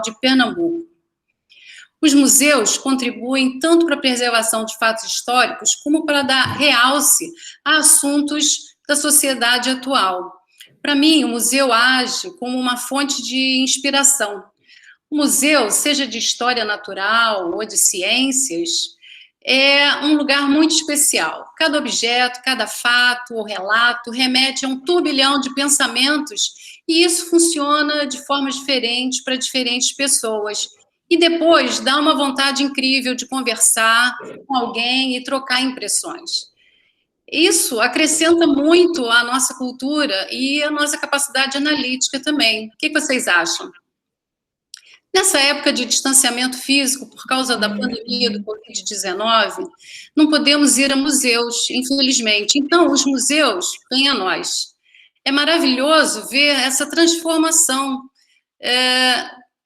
de Pernambuco. Os museus contribuem tanto para a preservação de fatos históricos, como para dar realce a assuntos da sociedade atual. Para mim, o museu age como uma fonte de inspiração. O museu, seja de história natural ou de ciências, é um lugar muito especial. Cada objeto, cada fato ou relato remete a um turbilhão de pensamentos e isso funciona de formas diferentes para diferentes pessoas. E depois dá uma vontade incrível de conversar com alguém e trocar impressões. Isso acrescenta muito à nossa cultura e à nossa capacidade analítica também. O que vocês acham? Nessa época de distanciamento físico, por causa da pandemia do Covid-19, não podemos ir a museus, infelizmente. Então, os museus vêm a nós. É maravilhoso ver essa transformação.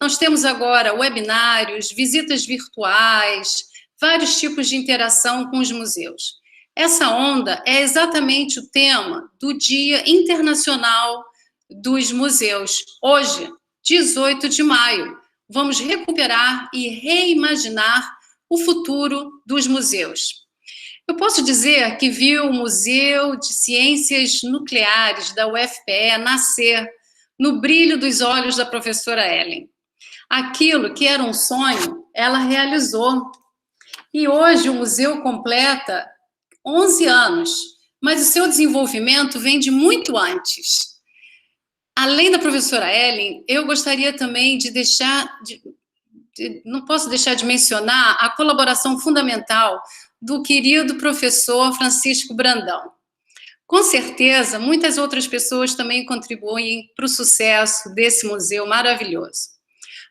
Nós temos agora webinários, visitas virtuais, vários tipos de interação com os museus. Essa onda é exatamente o tema do Dia Internacional dos Museus, hoje, 18 de maio. Vamos recuperar e reimaginar o futuro dos museus. Eu posso dizer que vi o Museu de Ciências Nucleares da UFPE nascer no brilho dos olhos da professora Ellen. Aquilo que era um sonho, ela realizou. E hoje o museu completa 11 anos, mas o seu desenvolvimento vem de muito antes. Além da professora Ellen, eu gostaria também de não posso deixar de mencionar a colaboração fundamental do querido professor Francisco Brandão. Com certeza, muitas outras pessoas também contribuem para o sucesso desse museu maravilhoso.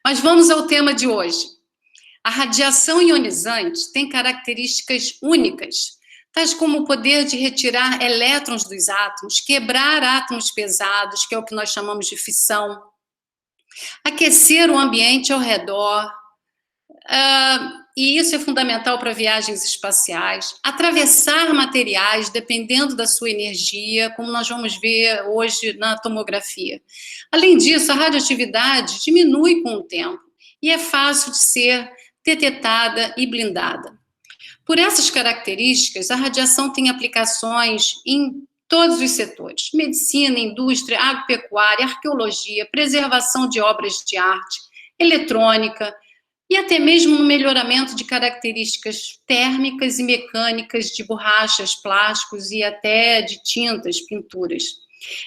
Mas vamos ao tema de hoje. A radiação ionizante tem características únicas, tais como o poder de retirar elétrons dos átomos, quebrar átomos pesados, que é o que nós chamamos de fissão, aquecer o ambiente ao redor, e isso é fundamental para viagens espaciais, atravessar materiais dependendo da sua energia, como nós vamos ver hoje na tomografia. Além disso, a radioatividade diminui com o tempo e é fácil de ser detectada e blindada. Por essas características, a radiação tem aplicações em todos os setores: medicina, indústria, agropecuária, arqueologia, preservação de obras de arte, eletrônica, e até mesmo no melhoramento de características térmicas e mecânicas de borrachas, plásticos e até de tintas, pinturas.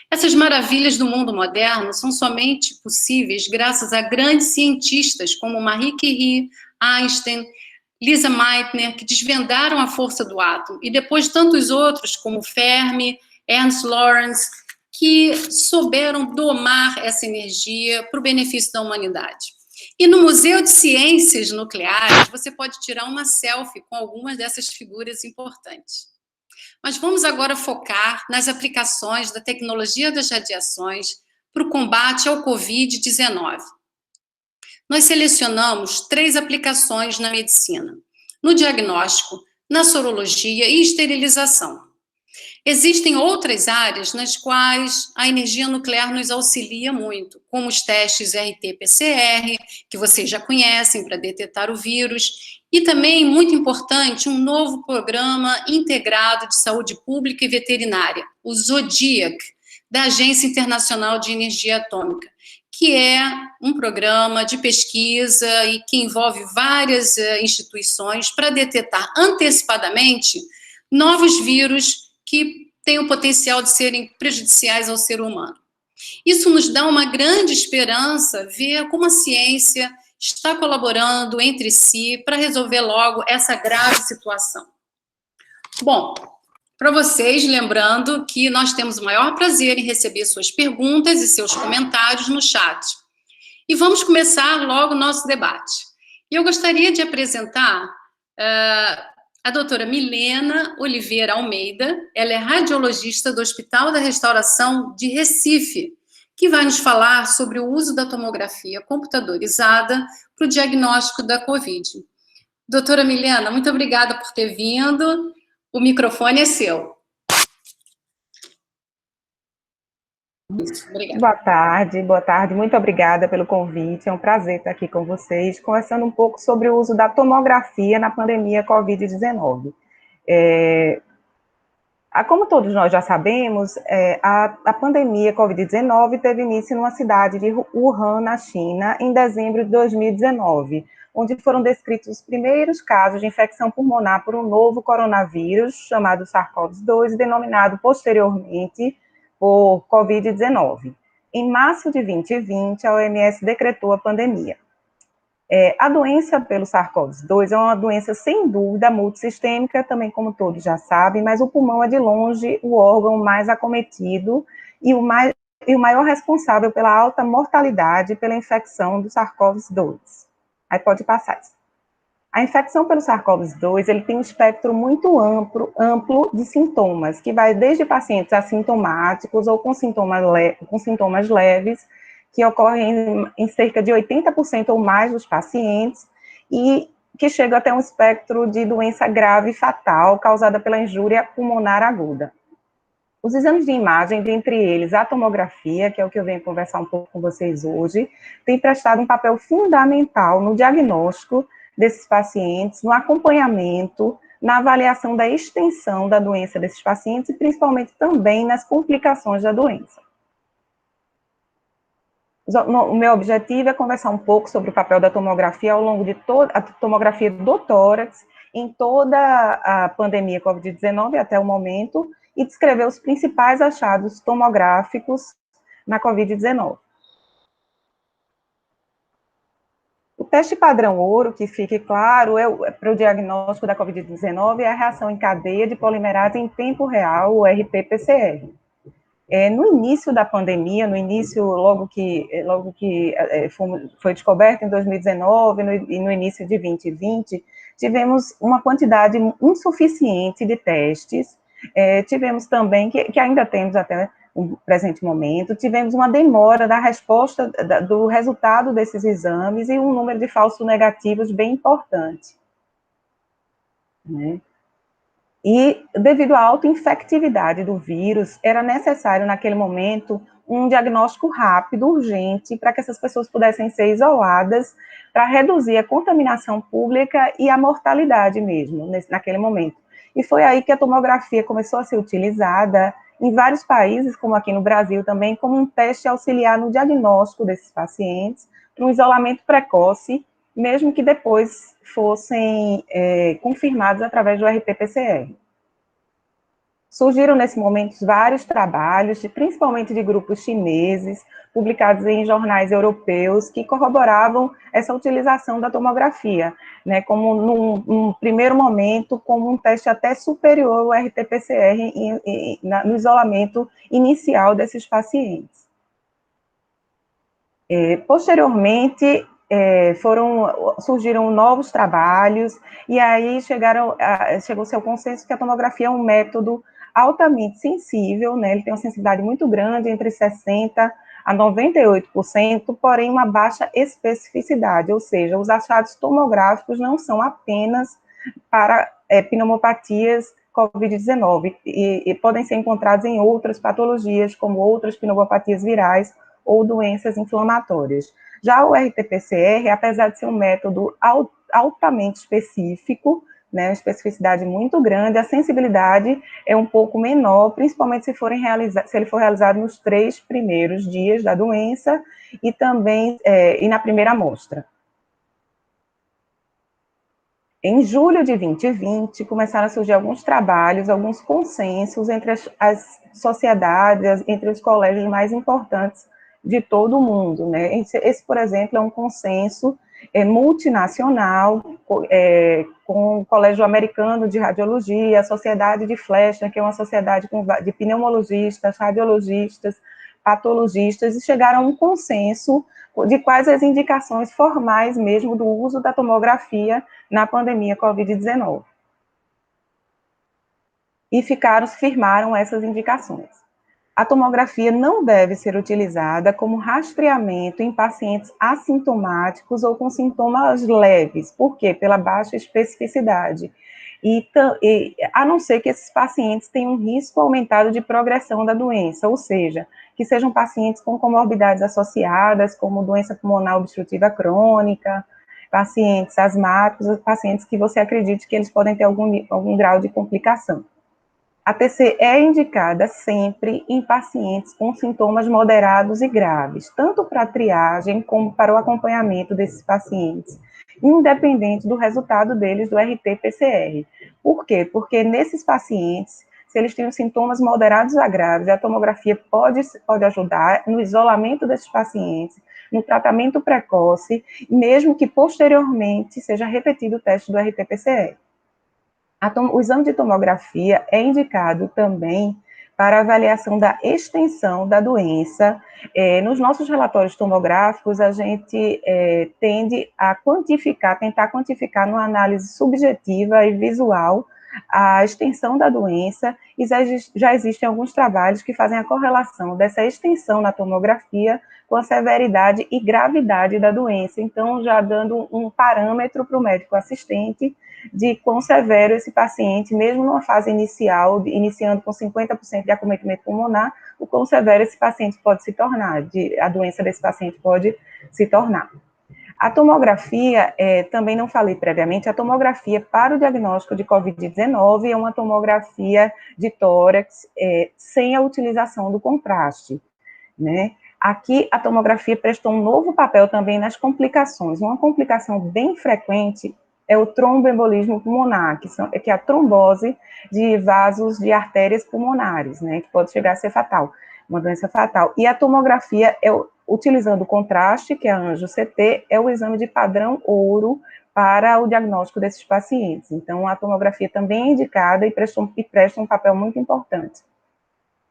Essas maravilhas do mundo moderno são somente possíveis graças a grandes cientistas como Marie Curie, Einstein, Lisa Meitner, que desvendaram a força do átomo, e depois tantos outros como Fermi, Ernst Lawrence, que souberam domar essa energia para o benefício da humanidade. E no Museu de Ciências Nucleares, você pode tirar uma selfie com algumas dessas figuras importantes. Mas vamos agora focar nas aplicações da tecnologia das radiações para o combate ao Covid-19. Nós selecionamos 3 aplicações na medicina: no diagnóstico, na sorologia e esterilização. Existem outras áreas nas quais a energia nuclear nos auxilia muito, como os testes RT-PCR, que vocês já conhecem para detectar o vírus, e também, muito importante, um novo programa integrado de saúde pública e veterinária, o Zodiac, da Agência Internacional de Energia Atômica, que é um programa de pesquisa e que envolve várias instituições para detectar antecipadamente novos vírus que têm o potencial de serem prejudiciais ao ser humano. Isso nos dá uma grande esperança, ver como a ciência está colaborando entre si para resolver logo essa grave situação. Bom, para vocês, lembrando que nós temos o maior prazer em receber suas perguntas e seus comentários no chat. E vamos começar logo o nosso debate. Eu gostaria de apresentar a doutora Milena Oliveira Almeida. Ela é radiologista do Hospital da Restauração de Recife, que vai nos falar sobre o uso da tomografia computadorizada para o diagnóstico da Covid. Doutora Milena, muito obrigada por ter vindo. O microfone é seu. Isso, obrigada. Boa tarde, muito obrigada pelo convite, é um prazer estar aqui com vocês, conversando um pouco sobre o uso da tomografia na pandemia Covid-19. Como todos nós já sabemos, a pandemia Covid-19 teve início numa cidade de Wuhan, na China, em dezembro de 2019, onde foram descritos os primeiros casos de infecção pulmonar por um novo coronavírus, chamado SARS-CoV-2, denominado posteriormente por Covid-19. Em março de 2020, a OMS decretou a pandemia. A doença pelo SARS-CoV-2 é uma doença, sem dúvida, multissistêmica, também como todos já sabem, mas o pulmão é, de longe, o órgão mais acometido e o maior responsável pela alta mortalidade pela infecção do SARS-CoV-2. Aí pode passar isso. A infecção pelo SARS-CoV-2, ele tem um espectro muito amplo de sintomas, que vai desde pacientes assintomáticos ou com sintomas leves, que ocorrem em cerca de 80% ou mais dos pacientes, e que chega até um espectro de doença grave e fatal, causada pela injúria pulmonar aguda. Os exames de imagem, dentre eles a tomografia, que é o que eu venho conversar um pouco com vocês hoje, tem prestado um papel fundamental no diagnóstico desses pacientes, no acompanhamento, na avaliação da extensão da doença desses pacientes e principalmente também nas complicações da doença. O meu objetivo é conversar um pouco sobre o papel da tomografia ao longo de toda a tomografia do tórax em toda a pandemia Covid-19 até o momento e descrever os principais achados tomográficos na Covid-19. O teste padrão ouro, que fique claro, para o diagnóstico da Covid-19 é a reação em cadeia de polimerase em tempo real, o RT-PCR. No início da pandemia, logo que foi descoberto em 2019 e no início de 2020, tivemos uma quantidade insuficiente de testes, tivemos também, que ainda temos até o presente momento, tivemos uma demora da resposta, do resultado desses exames e um número de falsos negativos bem importante, né? E, devido à alta infectividade do vírus, era necessário, naquele momento, um diagnóstico rápido, urgente, para que essas pessoas pudessem ser isoladas, para reduzir a contaminação pública e a mortalidade mesmo, naquele momento. E foi aí que a tomografia começou a ser utilizada em vários países, como aqui no Brasil também, como um teste auxiliar no diagnóstico desses pacientes, para um isolamento precoce, mesmo que depois fossem confirmados através do RT-PCR. Surgiram, nesse momento, vários trabalhos, principalmente de grupos chineses, publicados em jornais europeus, que corroboravam essa utilização da tomografia, né, como, num primeiro momento, como um teste até superior ao RT-PCR no isolamento inicial desses pacientes. Posteriormente, surgiram novos trabalhos, e aí chegou-se ao consenso que a tomografia é um método altamente sensível, né, ele tem uma sensibilidade muito grande, entre 60% a 98%, porém uma baixa especificidade, ou seja, os achados tomográficos não são apenas para pneumopatias COVID-19, e podem ser encontrados em outras patologias, como outras pneumopatias virais ou doenças inflamatórias. Já o RT-PCR, apesar de ser um método altamente específico, né, uma especificidade muito grande, a sensibilidade é um pouco menor, principalmente se ele for realizado nos 3 primeiros dias da doença e também e na primeira amostra. Em julho de 2020, começaram a surgir alguns trabalhos, alguns consensos entre as sociedades, entre os colégios mais importantes de todo o mundo, né? Esse, por exemplo, é um consenso multinacional, com o Colégio Americano de Radiologia, a Sociedade de Fletcher, que é uma sociedade de pneumologistas, radiologistas, patologistas, e chegaram a um consenso de quais as indicações formais mesmo do uso da tomografia na pandemia Covid-19. E firmaram essas indicações. A tomografia não deve ser utilizada como rastreamento em pacientes assintomáticos ou com sintomas leves. Por quê? Pela baixa especificidade. A não ser que esses pacientes tenham um risco aumentado de progressão da doença, ou seja, que sejam pacientes com comorbidades associadas, como doença pulmonar obstrutiva crônica, pacientes asmáticos, pacientes que você acredite que eles podem ter algum grau de complicação. A TC é indicada sempre em pacientes com sintomas moderados e graves, tanto para a triagem como para o acompanhamento desses pacientes, independente do resultado deles do RT-PCR. Por quê? Porque nesses pacientes, se eles têm sintomas moderados a graves, a tomografia pode ajudar no isolamento desses pacientes, no tratamento precoce, mesmo que posteriormente seja repetido o teste do RT-PCR. O exame de tomografia é indicado também para avaliação da extensão da doença. Nos nossos relatórios tomográficos, a gente tende a tentar quantificar numa análise subjetiva e visual a extensão da doença, e já existem alguns trabalhos que fazem a correlação dessa extensão na tomografia com a severidade e gravidade da doença, então já dando um parâmetro para o médico assistente de quão severo esse paciente, mesmo numa fase inicial, iniciando com 50% de acometimento pulmonar, o quão severo esse paciente pode se tornar, a doença desse paciente pode se tornar. A tomografia, também não falei previamente, a tomografia para o diagnóstico de COVID-19 é uma tomografia de tórax sem a utilização do contraste, né? Aqui, a tomografia prestou um novo papel também nas complicações. Uma complicação bem frequente é o tromboembolismo pulmonar, que é a trombose de vasos de artérias pulmonares, né, que pode chegar a ser fatal, uma doença fatal. E a tomografia, utilizando o contraste, que é a angio-CT, é o exame de padrão ouro para o diagnóstico desses pacientes. Então, a tomografia também é indicada e presta um papel muito importante.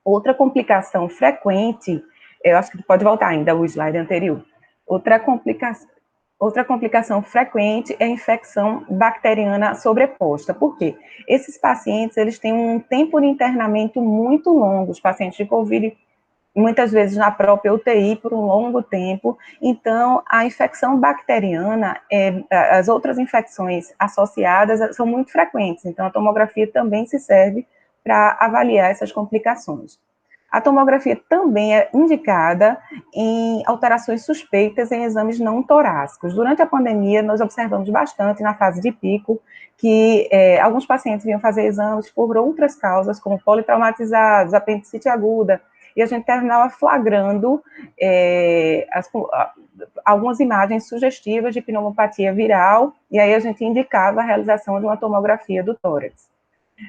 Outra complicação frequente, eu acho que pode voltar ainda o slide anterior, outra complicação frequente é a infecção bacteriana sobreposta. Por quê? Esses pacientes, eles têm um tempo de internamento muito longo, os pacientes de COVID, muitas vezes na própria UTI por um longo tempo, então a infecção bacteriana, as outras infecções associadas são muito frequentes, então a tomografia também se serve para avaliar essas complicações. A tomografia também é indicada em alterações suspeitas em exames não torácicos. Durante a pandemia, nós observamos bastante na fase de pico que alguns pacientes vinham fazer exames por outras causas, como politraumatizados, apendicite aguda, e a gente terminava flagrando algumas imagens sugestivas de pneumopatia viral, e aí a gente indicava a realização de uma tomografia do tórax.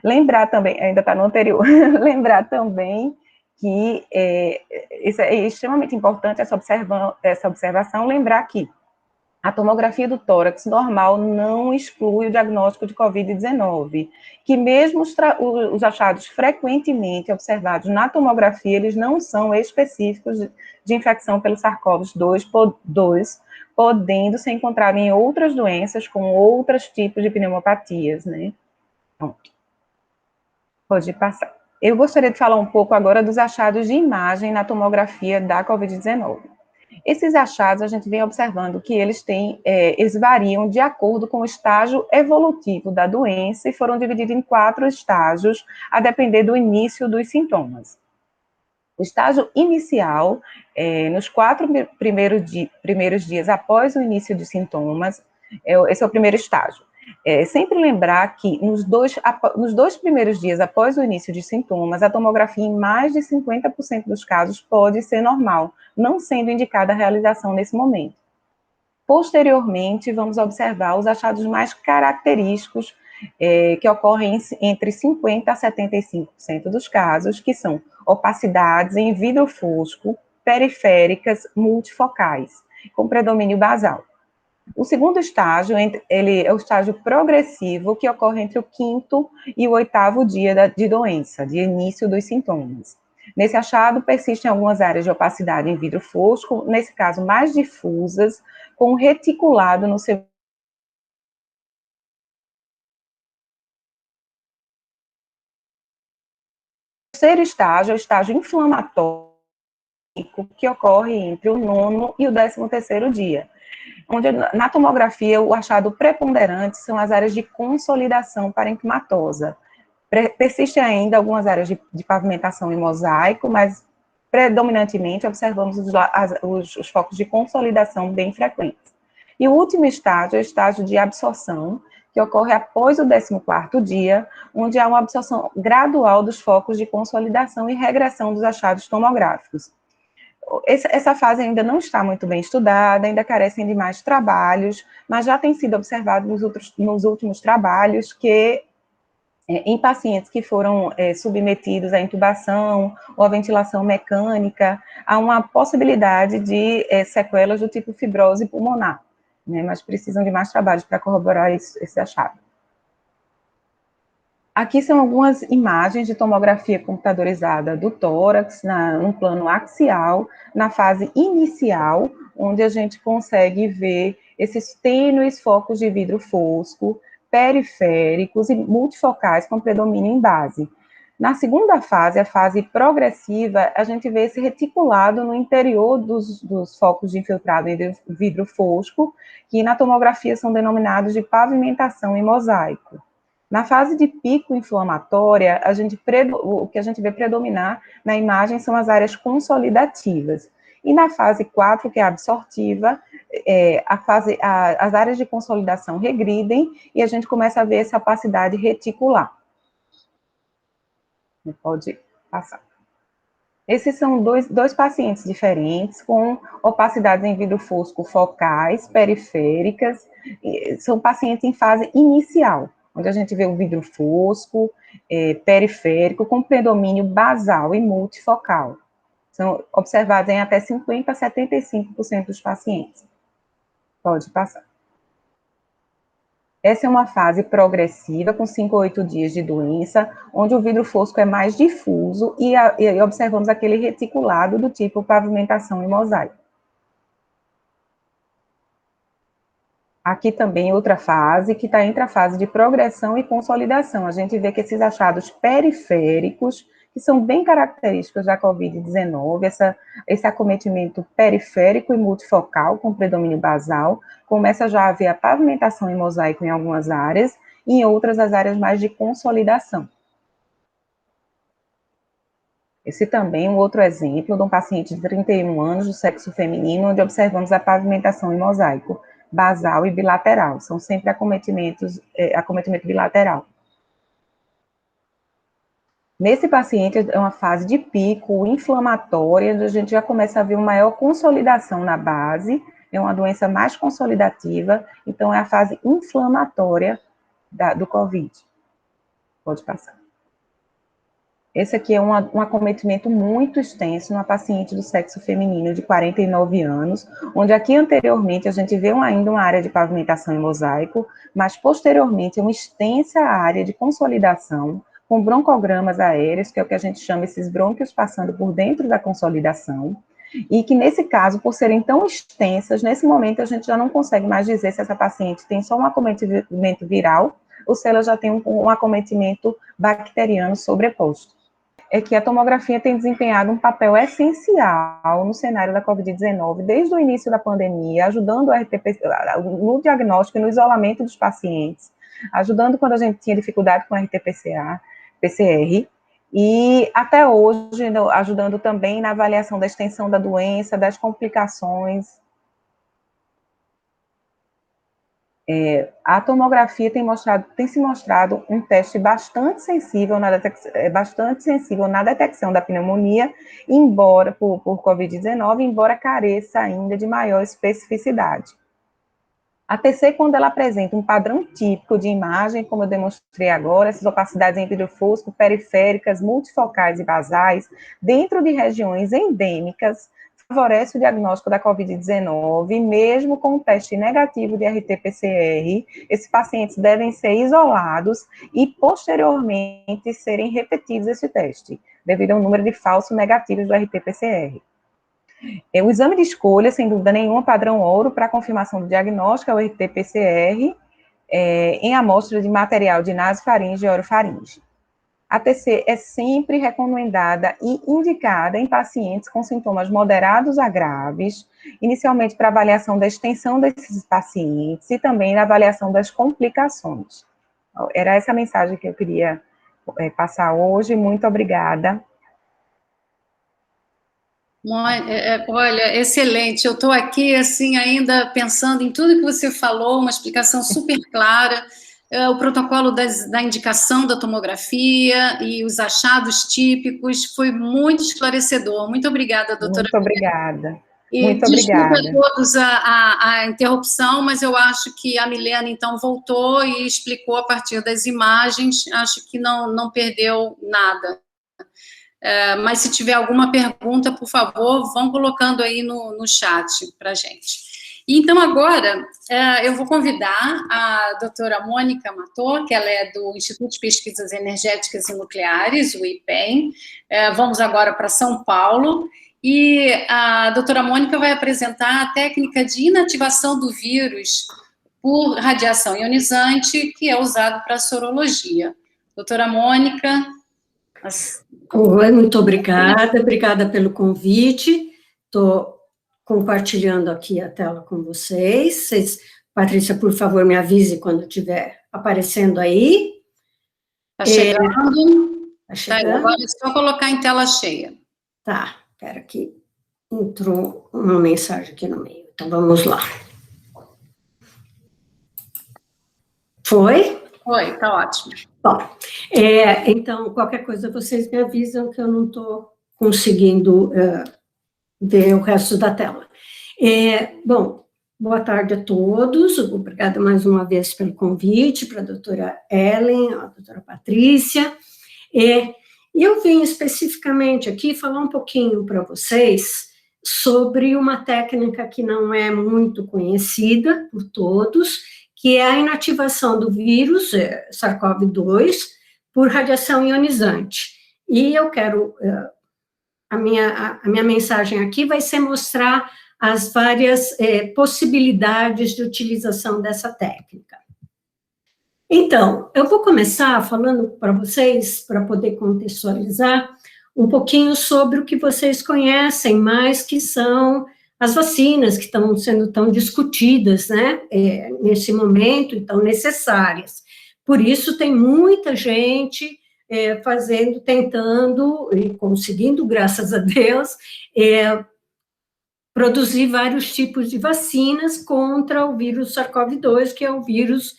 Lembrar também, ainda está no anterior, lembrar também que isso é extremamente importante, essa observação, lembrar que a tomografia do tórax normal não exclui o diagnóstico de COVID-19, que mesmo os achados frequentemente observados na tomografia, eles não são específicos de infecção pelo SARS-CoV-2, podendo ser encontrado em outras doenças com outros tipos de pneumopatias, né? Pronto. Pode passar. Eu gostaria de falar um pouco agora dos achados de imagem na tomografia da COVID-19. Esses achados, a gente vem observando que eles variam de acordo com o estágio evolutivo da doença e foram divididos em 4 estágios, a depender do início dos sintomas. O estágio inicial, nos 4 primeiros dias após o início dos sintomas, esse é o primeiro estágio. Sempre lembrar que nos dois primeiros dias após o início de sintomas, a tomografia em mais de 50% dos casos pode ser normal, não sendo indicada a realização nesse momento. Posteriormente, vamos observar os achados mais característicos que ocorrem entre 50% a 75% dos casos, que são opacidades em vidro fosco, periféricas, multifocais, com predomínio basal. O segundo estágio, ele é o estágio progressivo, que ocorre entre o 5º e o 8º dia de doença, de início dos sintomas. Nesse achado, persistem algumas áreas de opacidade em vidro fosco, nesse caso mais difusas, com um reticulado no seu... O terceiro estágio é o estágio inflamatório, que ocorre entre o 9º e o 13º dia. onde na tomografia o achado preponderante são as áreas de consolidação parenquimatosa. Persistem ainda algumas áreas de pavimentação em mosaico, mas predominantemente observamos os focos de consolidação bem frequentes. E o último estágio é o estágio de absorção, que ocorre após o 14º dia, onde há uma absorção gradual dos focos de consolidação e regressão dos achados tomográficos. Essa fase ainda não está muito bem estudada, ainda carecem de mais trabalhos, mas já tem sido observado nos últimos trabalhos que, em pacientes que foram submetidos à intubação ou à ventilação mecânica, há uma possibilidade de sequelas do tipo fibrose pulmonar, né, mas precisam de mais trabalhos para corroborar esse achado. Aqui são algumas imagens de tomografia computadorizada do tórax, no plano axial, na fase inicial, onde a gente consegue ver esses tênues focos de vidro fosco, periféricos e multifocais com predomínio em base. Na segunda fase, a fase progressiva, a gente vê esse reticulado no interior dos focos de infiltrado em vidro fosco, que na tomografia são denominados de pavimentação em mosaico. Na fase de pico inflamatória, o que a gente vê predominar na imagem são as áreas consolidativas. E na fase 4, que é a absortiva, as áreas de consolidação regridem e a gente começa a ver essa opacidade reticular. Pode passar. Esses são dois pacientes diferentes, com opacidades em vidro fosco focais, periféricas, são pacientes em fase inicial, onde a gente vê o vidro fosco, periférico, com predomínio basal e multifocal. São observados em até 50% a 75% dos pacientes. Pode passar. Essa é uma fase progressiva, com 5 a 8 dias de doença, onde o vidro fosco é mais difuso e observamos aquele reticulado do tipo pavimentação em mosaico. Aqui também outra fase, que está entre a fase de progressão e consolidação. A gente vê que esses achados periféricos, que são bem característicos da COVID-19, esse acometimento periférico e multifocal, com predomínio basal, começa já a haver a pavimentação em mosaico em algumas áreas, e em outras as áreas mais de consolidação. Esse também é um outro exemplo de um paciente de 31 anos, do sexo feminino, onde observamos a pavimentação em mosaico, basal e bilateral, são sempre acometimento bilateral. Nesse paciente, é uma fase de pico inflamatória, onde a gente já começa a ver uma maior consolidação na base, é uma doença mais consolidativa, então é a fase inflamatória do COVID. Pode passar. Esse aqui é um acometimento muito extenso numa paciente do sexo feminino de 49 anos, onde aqui anteriormente a gente vê ainda uma área de pavimentação em mosaico, mas posteriormente é uma extensa área de consolidação, com broncogramas aéreos, que é o que a gente chama esses brônquios passando por dentro da consolidação, e que nesse caso, por serem tão extensas, nesse momento a gente já não consegue mais dizer se essa paciente tem só um acometimento viral, ou se ela já tem um acometimento bacteriano sobreposto. É que a tomografia tem desempenhado um papel essencial no cenário da COVID-19, desde o início da pandemia, ajudando no diagnóstico e no isolamento dos pacientes, ajudando quando a gente tinha dificuldade com RT-PCR, e até hoje ajudando também na avaliação da extensão da doença, das complicações. A tomografia tem se mostrado um teste bastante sensível na detecção da pneumonia, embora por COVID-19, embora careça ainda de maior especificidade. A TC, quando ela apresenta um padrão típico de imagem, como eu demonstrei agora, essas opacidades em vidro fosco, periféricas, multifocais e basais, dentro de regiões endêmicas, favorece o diagnóstico da COVID-19, mesmo com um teste negativo de RT-PCR, esses pacientes devem ser isolados e, posteriormente, serem repetidos esse teste, devido ao número de falsos negativos do RT-PCR. O exame de escolha, sem dúvida nenhuma, padrão ouro para confirmação do diagnóstico é o RT-PCR em amostra de material de nasofaringe e orofaringe. A TC é sempre recomendada e indicada em pacientes com sintomas moderados a graves, inicialmente para avaliação da extensão desses pacientes e também na avaliação das complicações. Era essa a mensagem que eu queria passar hoje. Muito obrigada. Olha, excelente. Eu estou aqui, assim, ainda pensando em tudo que você falou, uma explicação super clara. O protocolo da indicação da tomografia e os achados típicos foi muito esclarecedor. Muito obrigada, doutora. Muito obrigada. E muito desculpa obrigada. a todos a interrupção, mas eu acho que a Milena, então, voltou e explicou a partir das imagens. Acho que não perdeu nada. Mas se tiver alguma pergunta, por favor, vão colocando aí no chat para a gente. Então, agora, eu vou convidar a doutora Mônica Matô, que ela é do Instituto de Pesquisas Energéticas e Nucleares, o IPEN. Vamos agora para São Paulo, e a doutora Mônica vai apresentar a técnica de inativação do vírus por radiação ionizante, que é usado para sorologia. Doutora Mônica... Oi, muito obrigada pelo convite. Estou compartilhando aqui a tela com vocês. Patrícia, por favor, me avise quando estiver aparecendo aí. Está chegando. Tá chegando. Tá, agora é só colocar em tela cheia. Tá, espera que entrou uma mensagem aqui no meio. Então, vamos lá. Foi? Foi, tá ótimo. Bom, então, qualquer coisa, vocês me avisam que eu não estou conseguindo ver o resto da tela. Bom, boa tarde a todos, obrigada mais uma vez pelo convite, para a doutora Ellen, a doutora Patrícia, e eu vim especificamente aqui falar um pouquinho para vocês sobre uma técnica que não é muito conhecida por todos, que é a inativação do vírus SARS-CoV-2 por radiação ionizante. E eu quero, a minha mensagem aqui vai ser mostrar as várias possibilidades de utilização dessa técnica. Então, eu vou começar falando para vocês, para poder contextualizar, um pouquinho sobre o que vocês conhecem mais, que são as vacinas que estão sendo tão discutidas, né, nesse momento, e tão necessárias. Por isso, tem muita gente tentando, e conseguindo, graças a Deus, produzir vários tipos de vacinas contra o vírus SARS-CoV-2, que é o vírus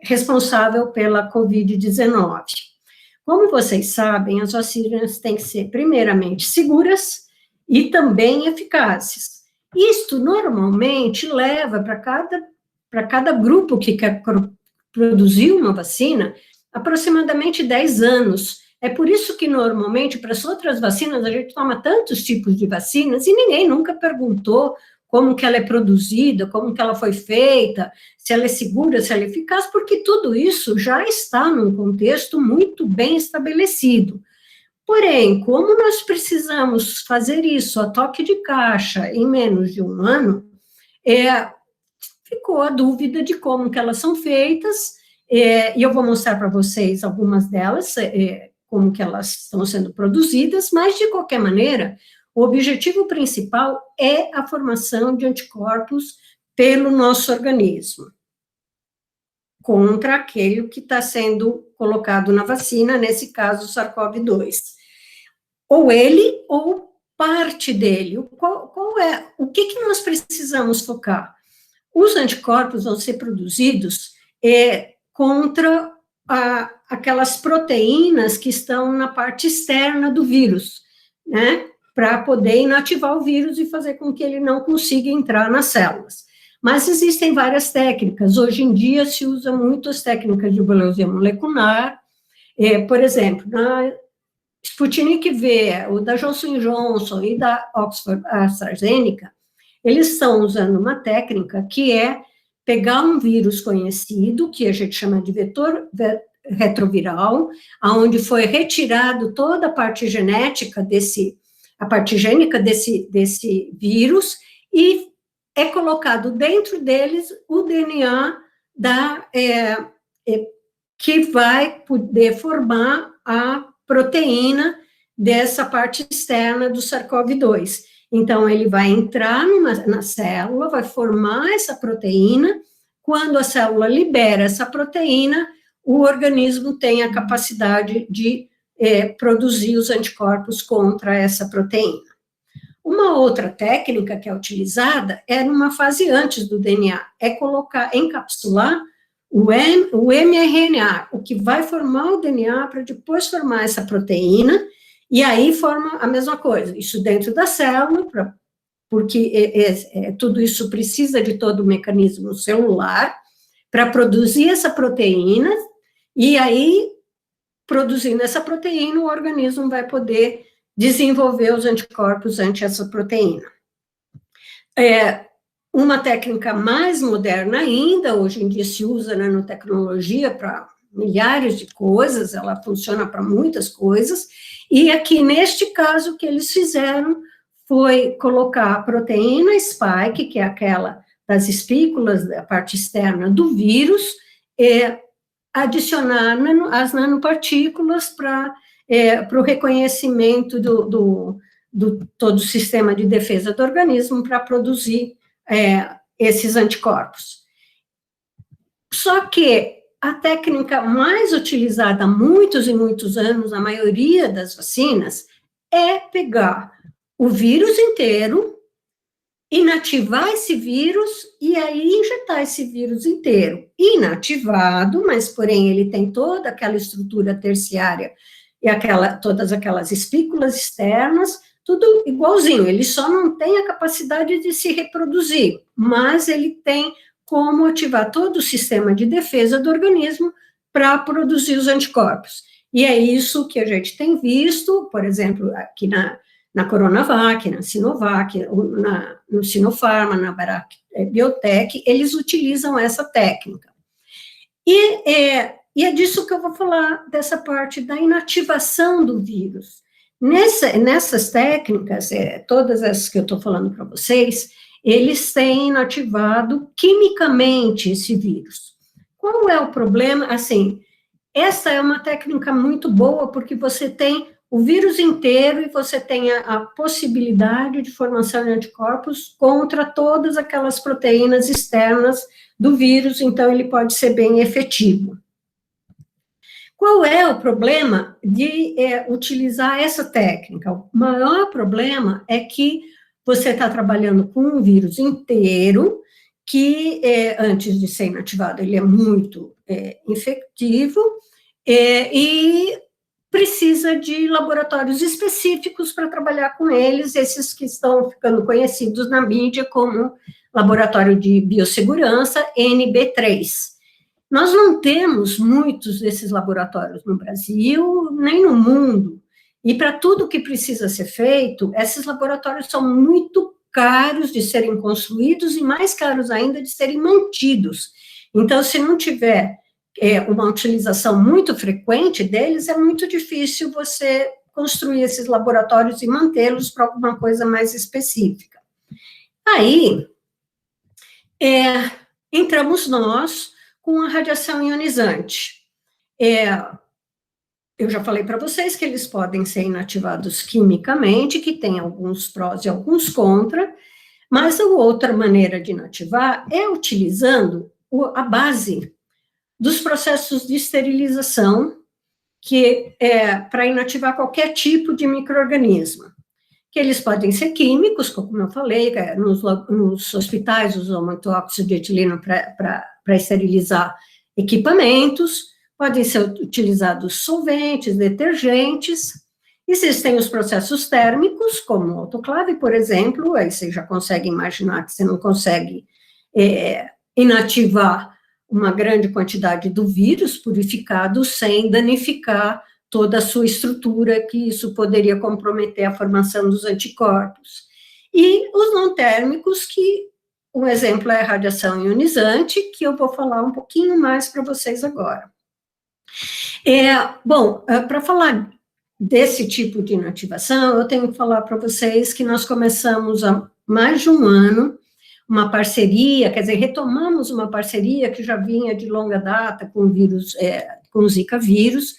responsável pela Covid-19. Como vocês sabem, as vacinas têm que ser, primeiramente, seguras, e também eficazes. Isto, normalmente, leva para cada grupo que quer produzir uma vacina, aproximadamente 10 anos. É por isso que, normalmente, para as outras vacinas, a gente toma tantos tipos de vacinas e ninguém nunca perguntou como que ela é produzida, como que ela foi feita, se ela é segura, se ela é eficaz, porque tudo isso já está num contexto muito bem estabelecido. Porém, como nós precisamos fazer isso a toque de caixa em menos de um ano, ficou a dúvida de como que elas são feitas, e eu vou mostrar para vocês algumas delas, como que elas estão sendo produzidas, mas, de qualquer maneira, o objetivo principal é a formação de anticorpos pelo nosso organismo, contra aquele que está sendo colocado na vacina, nesse caso, o SARS-CoV-2. Ou ele, ou parte dele. O que nós precisamos focar? Os anticorpos vão ser produzidos contra aquelas proteínas que estão na parte externa do vírus, né? Para poder inativar o vírus e fazer com que ele não consiga entrar nas células. Mas existem várias técnicas. Hoje em dia se usa muito as técnicas de biologia molecular. Por exemplo, na Sputnik V, o da Johnson Johnson e da Oxford AstraZeneca, eles estão usando uma técnica que é pegar um vírus conhecido, que a gente chama de vetor retroviral, onde foi retirado toda a parte genética desse vírus, e é colocado dentro deles o DNA que vai poder formar a proteína dessa parte externa do SARS-CoV-2. Então, ele vai entrar na célula, vai formar essa proteína. Quando a célula libera essa proteína, o organismo tem a capacidade de produzir os anticorpos contra essa proteína. Uma outra técnica que é utilizada é numa fase antes do DNA, é encapsular o mRNA, o que vai formar o DNA para depois formar essa proteína, e aí forma a mesma coisa, isso dentro da célula, porque tudo isso precisa de todo o mecanismo celular para produzir essa proteína, e aí, produzindo essa proteína, o organismo vai poder desenvolver os anticorpos ante essa proteína. Uma técnica mais moderna ainda, hoje em dia se usa na nanotecnologia para milhares de coisas, ela funciona para muitas coisas, e aqui, neste caso, o que eles fizeram foi colocar a proteína spike, que é aquela das espículas, da parte externa do vírus, adicionar as nanopartículas para o reconhecimento do todo o sistema de defesa do organismo para produzir esses anticorpos. Só que a técnica mais utilizada há muitos e muitos anos, a maioria das vacinas, é pegar o vírus inteiro, inativar esse vírus e aí injetar esse vírus inteiro, inativado, mas porém ele tem toda aquela estrutura terciária e todas aquelas espículas externas, tudo igualzinho, ele só não tem a capacidade de se reproduzir, mas ele tem como ativar todo o sistema de defesa do organismo para produzir os anticorpos. E é isso que a gente tem visto, por exemplo, aqui na Coronavac, na Sinovac, no Sinopharma, na Bharat Biotech, eles utilizam essa técnica. E é disso que eu vou falar, dessa parte da inativação do vírus. Nessas técnicas, todas essas que eu estou falando para vocês, eles têm inativado quimicamente esse vírus. Qual é o problema? Assim, essa é uma técnica muito boa, porque você tem o vírus inteiro e você tem a possibilidade de formação de anticorpos contra todas aquelas proteínas externas do vírus, então ele pode ser bem efetivo. Qual é o problema de utilizar essa técnica? O maior problema é que você está trabalhando com um vírus inteiro, que antes de ser inativado, ele é muito infectivo, e precisa de laboratórios específicos para trabalhar com eles, esses que estão ficando conhecidos na mídia como Laboratório de Biossegurança, NB3. Nós não temos muitos desses laboratórios no Brasil, nem no mundo, e para tudo que precisa ser feito, esses laboratórios são muito caros de serem construídos e mais caros ainda de serem mantidos. Então, se não tiver uma utilização muito frequente deles, é muito difícil você construir esses laboratórios e mantê-los para alguma coisa mais específica. Aí, entramos nós com a radiação ionizante. Eu já falei para vocês que eles podem ser inativados quimicamente, que tem alguns prós e alguns contra, mas a outra maneira de inativar é utilizando a base dos processos de esterilização, que para inativar qualquer tipo de micro-organismo, que eles podem ser químicos, como eu falei, nos hospitais usam muito óxido de etileno para esterilizar equipamentos, podem ser utilizados solventes, detergentes, existem os processos térmicos, como o autoclave, por exemplo, aí você já consegue imaginar que você não consegue inativar uma grande quantidade do vírus purificado sem danificar toda a sua estrutura, que isso poderia comprometer a formação dos anticorpos. E os não térmicos, que um exemplo é a radiação ionizante, que eu vou falar um pouquinho mais para vocês agora. Para falar desse tipo de inativação, eu tenho que falar para vocês que nós começamos há mais de um ano uma parceria, quer dizer, retomamos uma parceria que já vinha de longa data com o vírus, com o Zika vírus,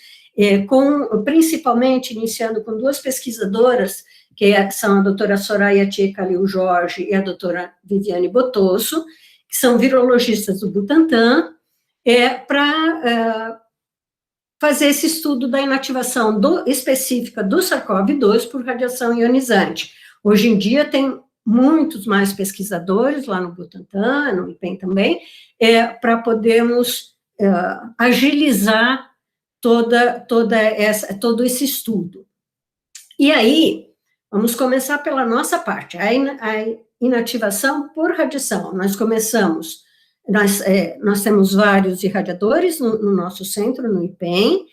principalmente iniciando com duas pesquisadoras, que são a doutora Soraya Tia Calil Jorge e a doutora Viviane Botosso, que são virologistas do Butantan, para fazer esse estudo da inativação específica do SARS-CoV-2 por radiação ionizante. Hoje em dia tem muitos mais pesquisadores lá no Butantan, no IPEM também, para podermos agilizar todo esse estudo. E aí, vamos começar pela nossa parte, a inativação por radiação. Nós temos vários irradiadores no nosso centro, no IPEM,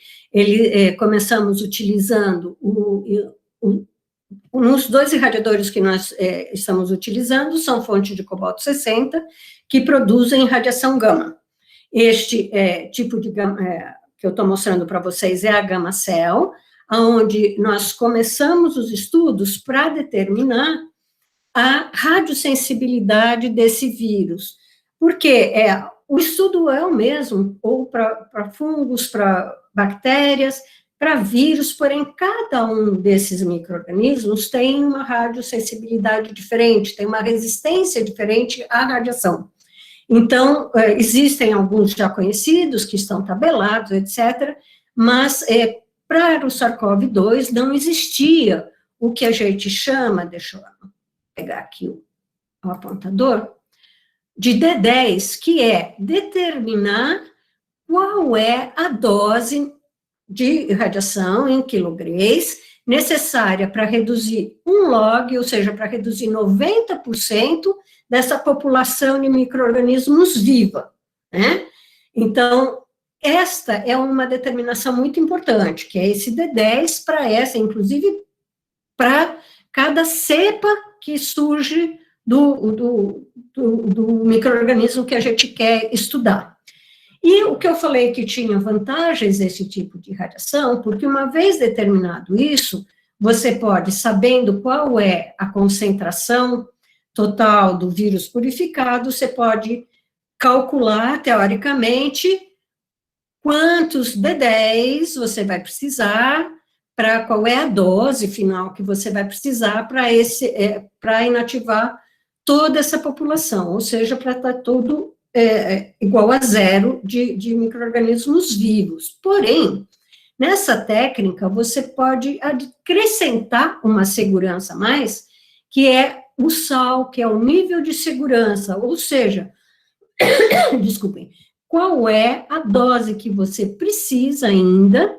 começamos utilizando os 2 irradiadores que nós estamos utilizando são fontes de cobalto-60, que produzem radiação gama. Este tipo de gama que eu estou mostrando para vocês é a gama-cel, onde nós começamos os estudos para determinar a radiosensibilidade desse vírus, porque o estudo é o mesmo, ou para fungos, para bactérias, para vírus, porém, cada um desses micro-organismos tem uma radiosensibilidade diferente, tem uma resistência diferente à radiação. Então, existem alguns já conhecidos, que estão tabelados, etc., mas para o SARS-CoV-2 não existia o que a gente chama, deixa eu pegar aqui o apontador, de D10, que é determinar qual é a dose de radiação em quilograus necessária para reduzir 1 log, ou seja, para reduzir 90% dessa população de micro-organismos viva, né? Então, esta é uma determinação muito importante, que é esse D10 inclusive, para cada cepa que surge do micro-organismo que a gente quer estudar. E o que eu falei que tinha vantagens desse tipo de radiação, porque uma vez determinado isso, você pode, sabendo qual é a concentração total do vírus purificado, você pode calcular, teoricamente, quantos D10 você vai precisar, qual é a dose final que você vai precisar para inativar toda essa população, ou seja, para estar todo igual a 0 de micro-organismos vivos. Porém, nessa técnica, você pode acrescentar uma segurança a mais, que é o SAL, que é o nível de segurança, ou seja, desculpem, qual é a dose que você precisa ainda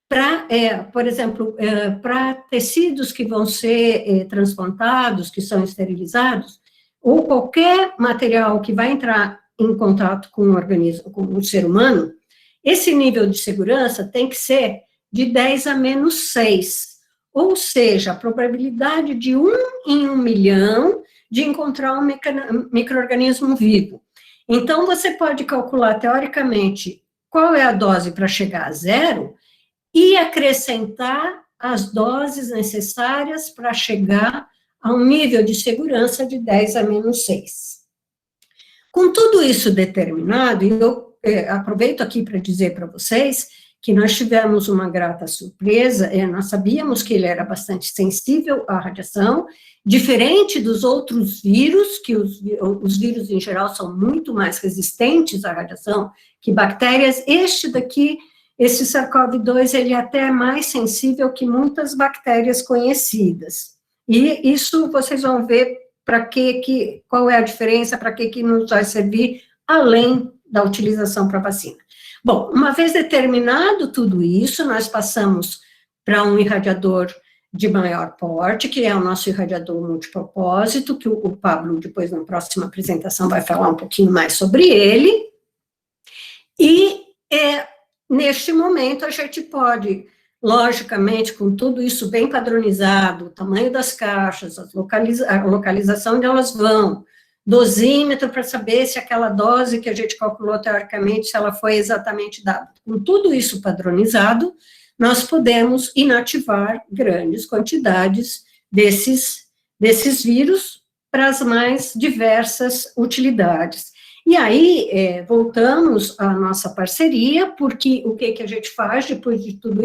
para, por exemplo, para tecidos que vão ser transplantados, que são esterilizados, ou qualquer material que vai entrar em contato com o organismo, com o ser humano, esse nível de segurança tem que ser de 10 a menos 6, ou seja, a probabilidade de 1 em 1 milhão de encontrar um micro-organismo vivo. Então, você pode calcular, teoricamente, qual é a dose para chegar a 0 e acrescentar as doses necessárias para chegar a um nível de segurança de 10 a menos 6. Com tudo isso determinado, e eu aproveito aqui para dizer para vocês que nós tivemos uma grata surpresa, nós sabíamos que ele era bastante sensível à radiação, diferente dos outros vírus, que os vírus em geral são muito mais resistentes à radiação que bactérias. Este daqui, esse SARS-CoV-2, ele é até mais sensível que muitas bactérias conhecidas. E isso vocês vão ver qual é a diferença, para que nos vai servir, além da utilização para vacina. Bom, uma vez determinado tudo isso, nós passamos para um irradiador de maior porte, que é o nosso irradiador multipropósito, que o Pablo, depois, na próxima apresentação, vai falar um pouquinho mais sobre ele. E, neste momento, a gente pode, logicamente, com tudo isso bem padronizado, o tamanho das caixas, a localização onde elas vão, dosímetro para saber se aquela dose que a gente calculou teoricamente, se ela foi exatamente dada. Com tudo isso padronizado, nós podemos inativar grandes quantidades desses vírus para as mais diversas utilidades. E aí, voltamos à nossa parceria, porque o que a gente faz depois de tudo?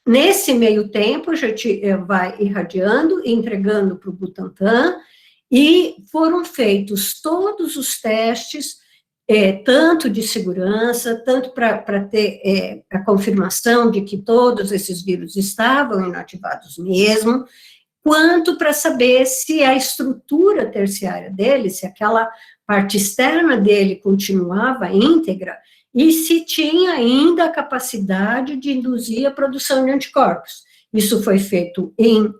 Nesse meio tempo, a gente vai irradiando e entregando para o Butantan, e foram feitos todos os testes, tanto de segurança, tanto para ter a confirmação de que todos esses vírus estavam inativados mesmo, quanto para saber se a estrutura terciária dele, se aquela parte externa dele continuava íntegra, e se tinha ainda a capacidade de induzir a produção de anticorpos. Isso foi feito em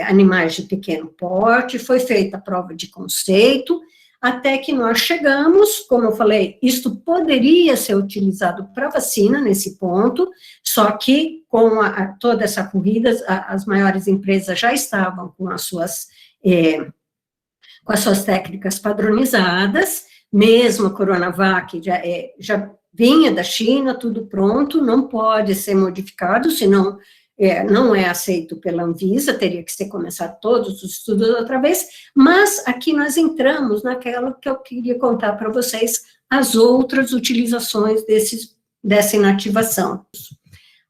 animais de pequeno porte, foi feita a prova de conceito, até que nós chegamos, como eu falei, isto poderia ser utilizado para vacina nesse ponto, só que com toda essa corrida, as maiores empresas já estavam com as suas técnicas padronizadas, mesmo a Coronavac já vinha da China, tudo pronto, não pode ser modificado, senão não é aceito pela Anvisa, teria que ser começado todos os estudos outra vez, mas aqui nós entramos naquela que eu queria contar para vocês, as outras utilizações dessa inativação.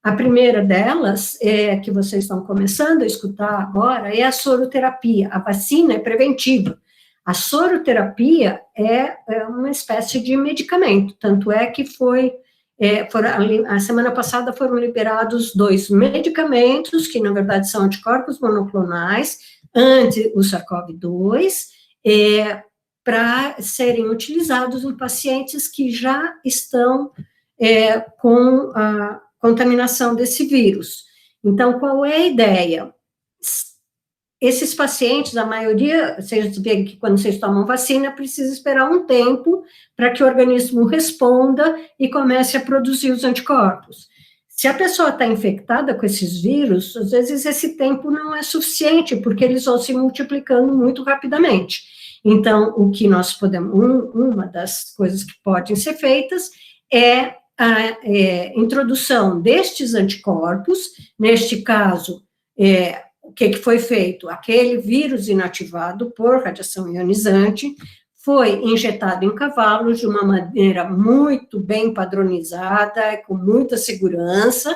A primeira delas, que vocês estão começando a escutar agora, é a soroterapia. A vacina é preventiva. A soroterapia é uma espécie de medicamento, tanto é que a semana passada foram liberados 2 medicamentos, que na verdade são anticorpos monoclonais, anti o SARS-CoV-2, para serem utilizados em pacientes que já estão com a contaminação desse vírus. Então, qual é a ideia? Esses pacientes, a maioria, vocês veem que quando vocês tomam vacina, precisa esperar um tempo para que o organismo responda e comece a produzir os anticorpos. Se a pessoa está infectada com esses vírus, às vezes esse tempo não é suficiente, porque eles vão se multiplicando muito rapidamente. Então, o que nós podemos, uma das coisas que podem ser feitas é a introdução destes anticorpos, neste caso, o que foi feito? Aquele vírus inativado por radiação ionizante foi injetado em cavalos de uma maneira muito bem padronizada, com muita segurança,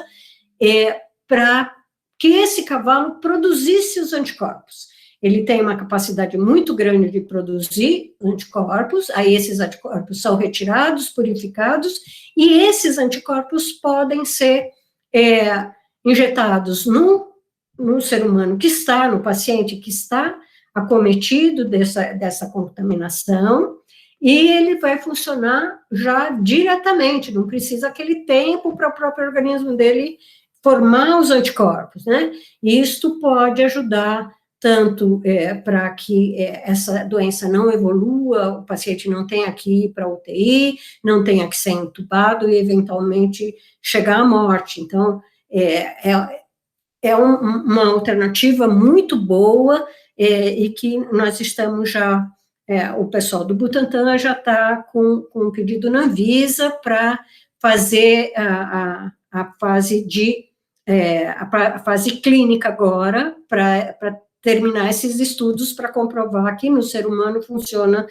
para que esse cavalo produzisse os anticorpos. Ele tem uma capacidade muito grande de produzir anticorpos, aí esses anticorpos são retirados, purificados, e esses anticorpos podem ser injetados no ser humano que está, no paciente que está acometido dessa contaminação, e ele vai funcionar já diretamente, não precisa aquele tempo para o próprio organismo dele formar os anticorpos, né? E isto pode ajudar tanto para que essa doença não evolua, o paciente não tenha que ir para a UTI, não tenha que ser entubado e, eventualmente, chegar à morte. Então, uma alternativa muito boa e que nós estamos já, o pessoal do Butantan já está com um pedido na Anvisa para fazer a fase a fase clínica agora, para terminar esses estudos, para comprovar que no ser humano funciona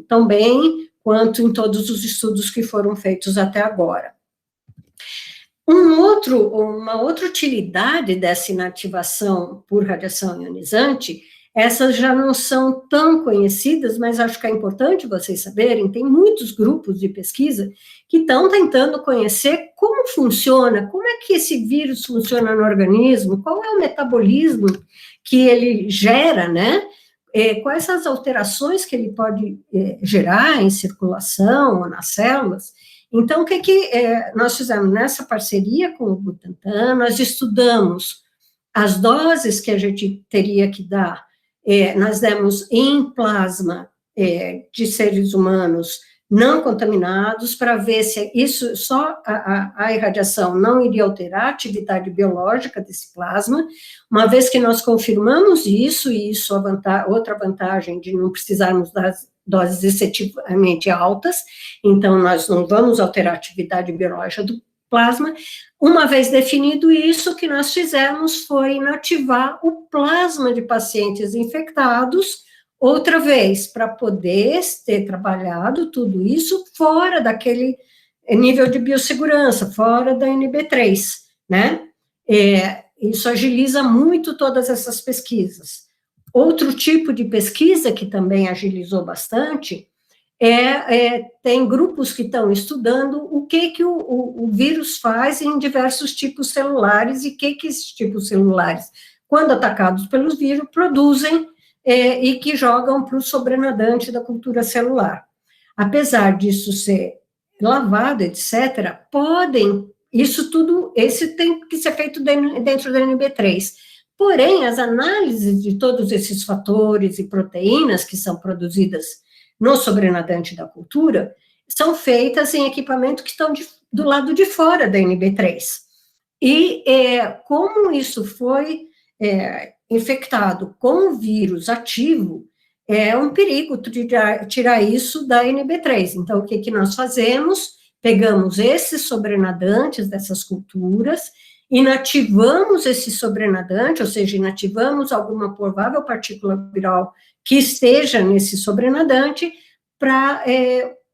tão bem quanto em todos os estudos que foram feitos até agora. Uma outra utilidade dessa inativação por radiação ionizante, essas já não são tão conhecidas, mas acho que é importante vocês saberem, tem muitos grupos de pesquisa que estão tentando conhecer como funciona, como é que esse vírus funciona no organismo, qual é o metabolismo que ele gera, né? Quais as alterações que ele pode gerar em circulação ou nas células. Então, o que nós fizemos nessa parceria com o Butantan? Nós estudamos as doses que a gente teria que dar, nós demos em plasma de seres humanos não contaminados, para ver se isso, só a irradiação não iria alterar a atividade biológica desse plasma. Uma vez que nós confirmamos isso, e isso outra vantagem de não precisarmos das doses excessivamente altas, então nós não vamos alterar a atividade biológica do plasma. Uma vez definido isso, o que nós fizemos foi inativar o plasma de pacientes infectados, outra vez, para poder ter trabalhado tudo isso fora daquele nível de biossegurança, fora da NB3, né? Isso agiliza muito todas essas pesquisas. Outro tipo de pesquisa que também agilizou bastante tem grupos que estão estudando o que o vírus faz em diversos tipos celulares e que esses tipos celulares, quando atacados pelos vírus, produzem e que jogam para o sobrenadante da cultura celular. Apesar disso ser lavado, etc., isso tudo, esse tem que ser feito dentro da NB3. Porém, as análises de todos esses fatores e proteínas que são produzidas no sobrenadante da cultura são feitas em equipamentos que estão do lado de fora da NB3. E como isso foi infectado com o vírus ativo, é um perigo tirar isso da NB3. Então, o que nós fazemos? Pegamos esses sobrenadantes dessas culturas, inativamos esse sobrenadante, ou seja, inativamos alguma provável partícula viral que esteja nesse sobrenadante, para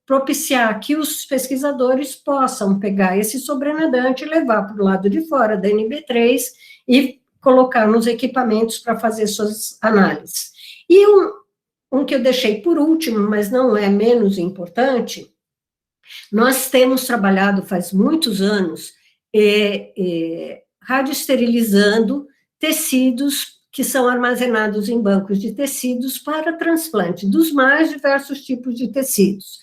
propiciar que os pesquisadores possam pegar esse sobrenadante e levar para o lado de fora da NB3 e colocar nos equipamentos para fazer suas análises. E um que eu deixei por último, mas não é menos importante, nós temos trabalhado faz muitos anos radioesterilizando tecidos que são armazenados em bancos de tecidos para transplante dos mais diversos tipos de tecidos.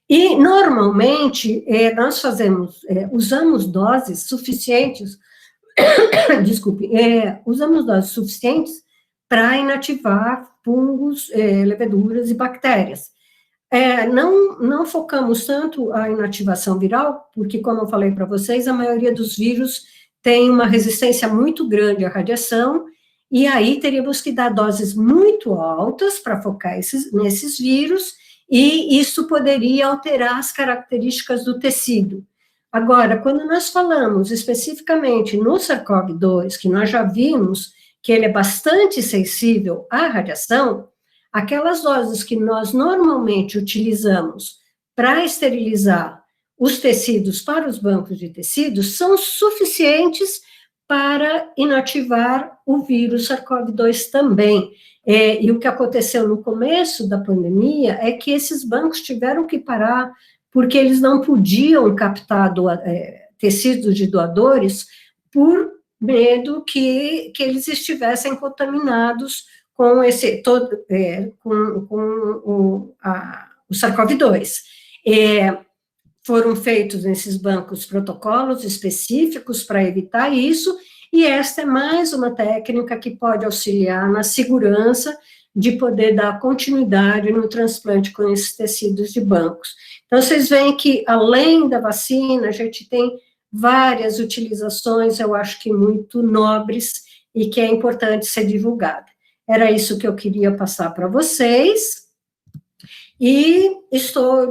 E, normalmente, nós usamos doses suficientes, usamos doses suficientes para inativar fungos, leveduras e bactérias. Não focamos tanto a inativação viral, porque, como eu falei para vocês, a maioria dos vírus tem uma resistência muito grande à radiação, e aí teríamos que dar doses muito altas para focar nesses vírus, e isso poderia alterar as características do tecido. Agora, quando nós falamos especificamente no SARS-CoV-2, que nós já vimos que ele é bastante sensível à radiação, aquelas doses que nós normalmente utilizamos para esterilizar os tecidos para os bancos de tecidos são suficientes para inativar o vírus SARS-CoV-2 também. E o que aconteceu no começo da pandemia é que esses bancos tiveram que parar porque eles não podiam captar tecidos de doadores por medo que eles estivessem contaminados com o SARS-CoV-2. Foram feitos nesses bancos protocolos específicos para evitar isso, e esta é mais uma técnica que pode auxiliar na segurança de poder dar continuidade no transplante com esses tecidos de bancos. Então, vocês veem que, além da vacina, a gente tem várias utilizações, eu acho que muito nobres, e que é importante ser divulgada. Era isso que eu queria passar para vocês. E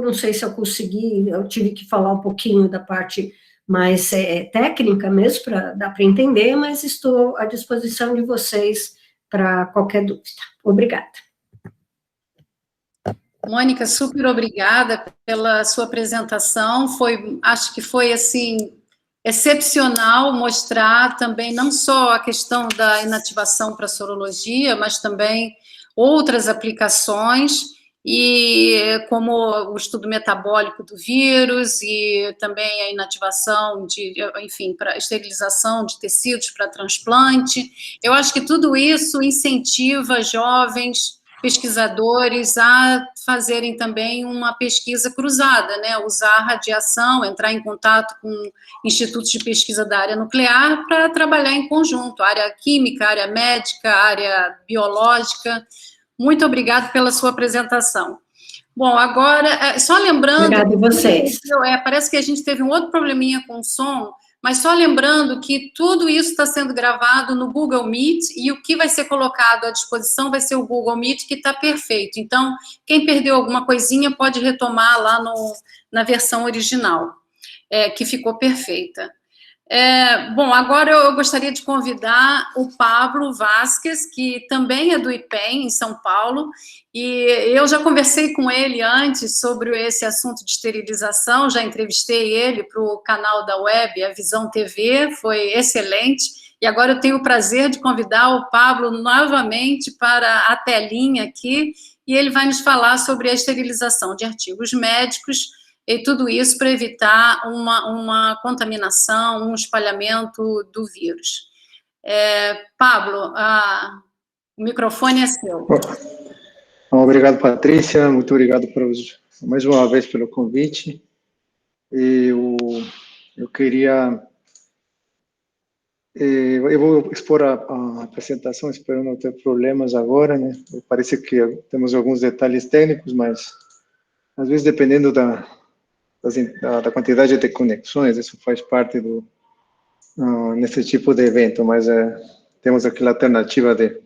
não sei se eu consegui, eu tive que falar um pouquinho da parte mais técnica mesmo, para dar para entender, mas estou à disposição de vocês para qualquer dúvida. Obrigada. Mônica, super obrigada pela sua apresentação, acho que foi, assim, excepcional mostrar também não só a questão da inativação para sorologia, mas também outras aplicações, e como o estudo metabólico do vírus, e também a inativação para esterilização de tecidos para transplante. Eu acho que tudo isso incentiva jovens pesquisadores a fazerem também uma pesquisa cruzada, né? Usar a radiação, entrar em contato com institutos de pesquisa da área nuclear para trabalhar em conjunto, área química, área médica, área biológica. Muito obrigada pela sua apresentação. Bom, agora, só lembrando... Obrigada a vocês. Parece que a gente teve um outro probleminha com o som, mas só lembrando que tudo isso está sendo gravado no Google Meet, e o que vai ser colocado à disposição vai ser o Google Meet, que está perfeito. Então, quem perdeu alguma coisinha pode retomar lá na versão original. que ficou perfeita. Bom, agora eu gostaria de convidar o Pablo Vasquez, que também é do IPEM, em São Paulo, e eu já conversei com ele antes sobre esse assunto de esterilização, já entrevistei ele para o canal da web, a Visão TV, foi excelente, e agora eu tenho o prazer de convidar o Pablo novamente para a telinha aqui, e ele vai nos falar sobre a esterilização de artigos médicos, e tudo isso para evitar uma contaminação, um espalhamento do vírus. Pablo, o microfone é seu. Obrigado, Patrícia, muito obrigado mais uma vez pelo convite. Eu queria... eu vou expor a apresentação, espero não ter problemas agora, né? Parece que temos alguns detalhes técnicos, mas às vezes, dependendo da quantidade de conexões, isso faz parte nesse tipo de evento, mas temos aquela alternativa de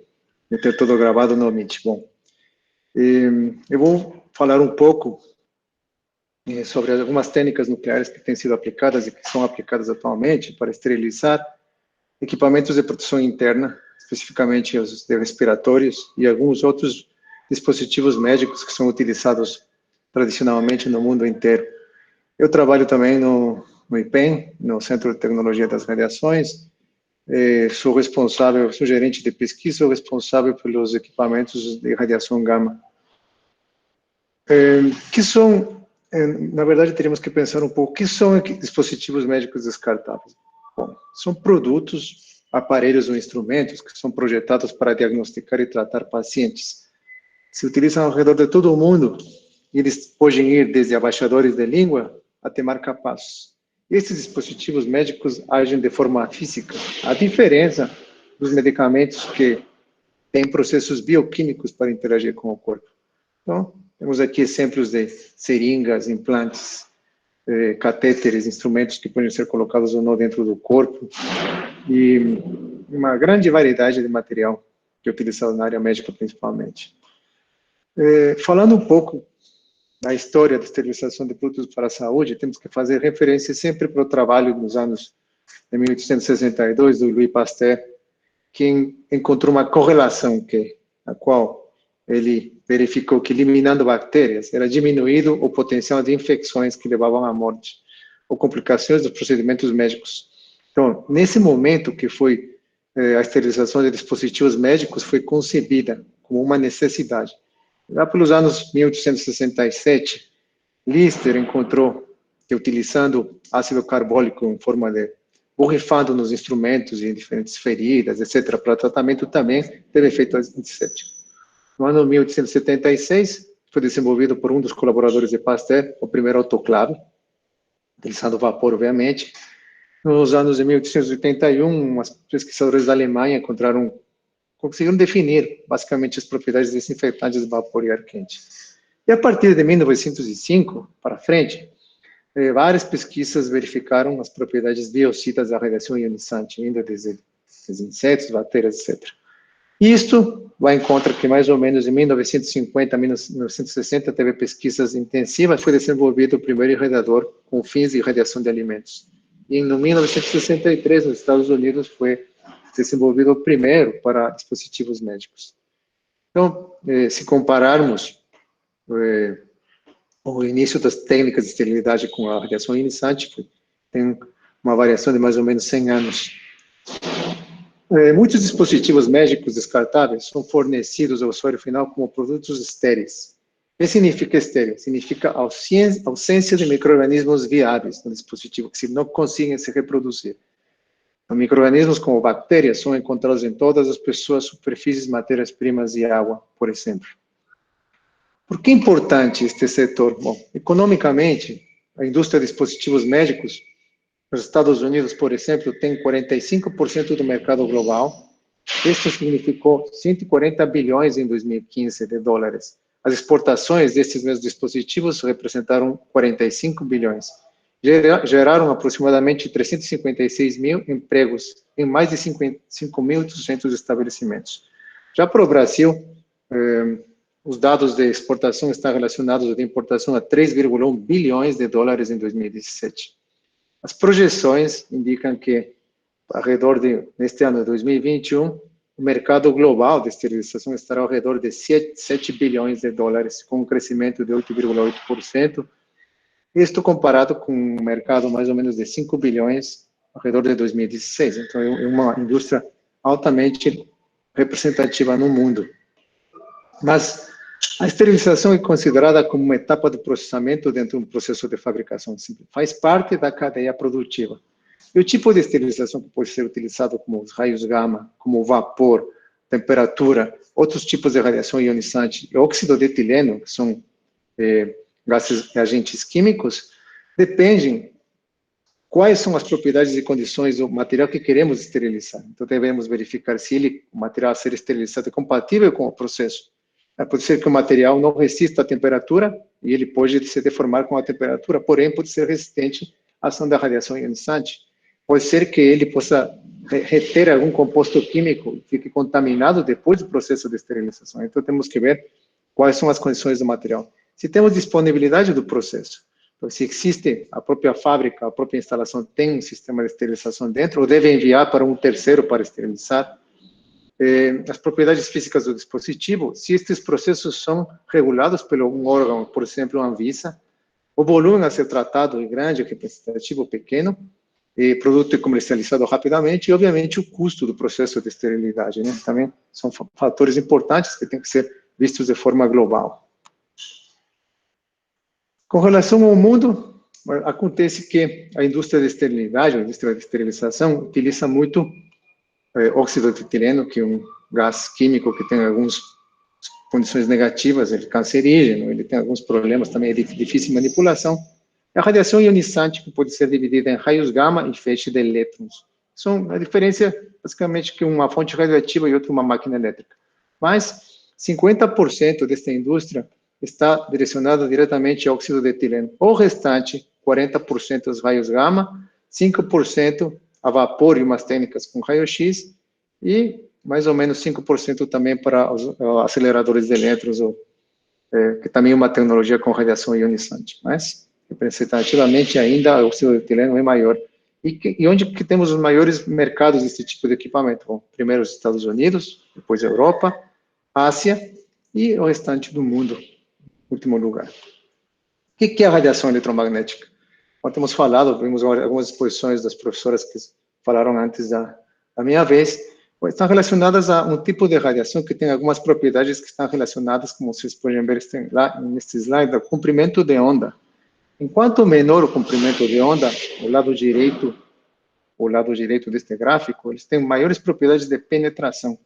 ter tudo gravado no Meet. Bom, eu vou falar um pouco sobre algumas técnicas nucleares que têm sido aplicadas e que são aplicadas atualmente para esterilizar equipamentos de proteção interna, especificamente os de respiratórios e alguns outros dispositivos médicos que são utilizados tradicionalmente no mundo inteiro. Eu trabalho também no IPEM, no Centro de Tecnologia das Radiações, sou gerente de pesquisa, sou responsável pelos equipamentos de radiação gama. Na verdade, teríamos que pensar um pouco, o que são dispositivos médicos descartáveis? Bom, são produtos, aparelhos ou instrumentos que são projetados para diagnosticar e tratar pacientes. Se utilizam ao redor de todo o mundo, e eles podem ir desde abaixadores de língua até marca-passos. Esses dispositivos médicos agem de forma física, a diferença dos medicamentos que têm processos bioquímicos para interagir com o corpo. Então, temos aqui exemplos de seringas, implantes, catéteres, instrumentos que podem ser colocados ou não dentro do corpo, e uma grande variedade de material que é utilizado na área médica, principalmente. Falando um pouco da história da esterilização de produtos para a saúde, temos que fazer referência sempre para o trabalho nos anos de 1862 do Louis Pasteur, que encontrou uma correlação a qual ele verificou que eliminando bactérias era diminuído o potencial de infecções que levavam à morte ou complicações dos procedimentos médicos. Então, nesse momento que foi a esterilização de dispositivos médicos foi concebida como uma necessidade. Lá pelos anos 1867, Lister encontrou que, utilizando ácido carbólico em forma de borrifado nos instrumentos e em diferentes feridas, etc., para tratamento também teve efeito antisséptico. No ano 1876, foi desenvolvido por um dos colaboradores de Pasteur o primeiro autoclave, utilizando vapor, obviamente. Nos anos de 1881, os pesquisadores da Alemanha conseguiram definir, basicamente, as propriedades desinfetantes de vapor e ar quente. E a partir de 1905 para frente, várias pesquisas verificaram as propriedades biocidas da radiação ionizante, ainda desde insetos, bactérias, etc. Isto vai em contra que, mais ou menos, em 1950 a 1960, teve pesquisas intensivas, foi desenvolvido o primeiro irradiador com fins de irradiação de alimentos. E em 1963, nos Estados Unidos, foi desenvolvido o primeiro para dispositivos médicos. Então, se compararmos o início das técnicas de esterilidade com a radiação ionizante, tem uma variação de mais ou menos 100 anos. Muitos dispositivos médicos descartáveis são fornecidos ao usuário final como produtos estéreis. O que significa estéril? Significa ausência de micro-organismos viáveis no dispositivo, que não conseguem se reproduzir. Micro-organismos como bactérias são encontrados em todas as pessoas, superfícies, matérias-primas e água, por exemplo. Por que é importante este setor? Bom, economicamente, a indústria de dispositivos médicos, nos Estados Unidos, por exemplo, tem 45% do mercado global. Isso significou 140 bilhões em 2015 de dólares. As exportações desses mesmos dispositivos representaram 45 bilhões. Geraram aproximadamente 356 mil empregos em mais de 5.800 estabelecimentos. Já para o Brasil, os dados de exportação estão relacionados à importação a 3,1 bilhões de dólares em 2017. As projeções indicam que, ao redor neste ano de 2021, o mercado global de esterilização estará ao redor de 7 bilhões de dólares, com um crescimento de 8,8%. Isto comparado com um mercado mais ou menos de 5 bilhões ao redor de 2016. Então, é uma indústria altamente representativa no mundo. Mas a esterilização é considerada como uma etapa de processamento dentro de um processo de fabricação simples. Faz parte da cadeia produtiva. E o tipo de esterilização que pode ser utilizado como os raios gama, como o vapor, temperatura, outros tipos de radiação ionizante e óxido de etileno, que são gases e agentes químicos, dependem quais são as propriedades e condições do material que queremos esterilizar. Então, devemos verificar se o material a ser esterilizado é compatível com o processo. Pode ser que o material não resista à temperatura e ele pode se deformar com a temperatura, porém pode ser resistente à ação da radiação ionizante. Pode ser que ele possa reter algum composto químico que fique contaminado depois do processo de esterilização. Então, temos que ver quais são as condições do material. Se temos disponibilidade do processo, então, se existe a própria fábrica, a própria instalação tem um sistema de esterilização dentro, ou deve enviar para um terceiro para esterilizar, as propriedades físicas do dispositivo, se estes processos são regulados pelo um órgão, por exemplo, a Anvisa, o volume a ser tratado é grande, é representativo ou pequeno, e produto é comercializado rapidamente, e, obviamente, o custo do processo de esterilidade, né? Também são fatores importantes que têm que ser vistos de forma global. Com relação ao mundo, acontece que a indústria de esterilidade, a indústria de esterilização, utiliza muito óxido de etileno, que é um gás químico que tem algumas condições negativas, ele é cancerígeno, ele tem alguns problemas também, é de difícil manipulação. A radiação ionizante, que pode ser dividida em raios gama e feixe de elétrons. A diferença é basicamente que uma fonte radioativa e outra uma máquina elétrica. Mas 50% desta indústria está direcionada diretamente ao óxido de etileno. O restante, 40% aos raios gama, 5% a vapor e umas técnicas com raio-x, e mais ou menos 5% também para os aceleradores de elétrons, que também é uma tecnologia com radiação ionizante. Mas, representativamente, ainda o óxido de etileno é maior. E onde que temos os maiores mercados desse tipo de equipamento? Bom, primeiro os Estados Unidos, depois a Europa, Ásia e o restante do mundo, em último lugar. O que é a radiação eletromagnética? Como temos falado, vimos algumas exposições das professoras que falaram antes da minha vez, estão relacionadas a um tipo de radiação que tem algumas propriedades que estão relacionadas, como vocês podem ver lá neste slide, ao comprimento de onda. Enquanto menor o comprimento de onda, o lado direito deste gráfico, eles têm maiores propriedades de penetração.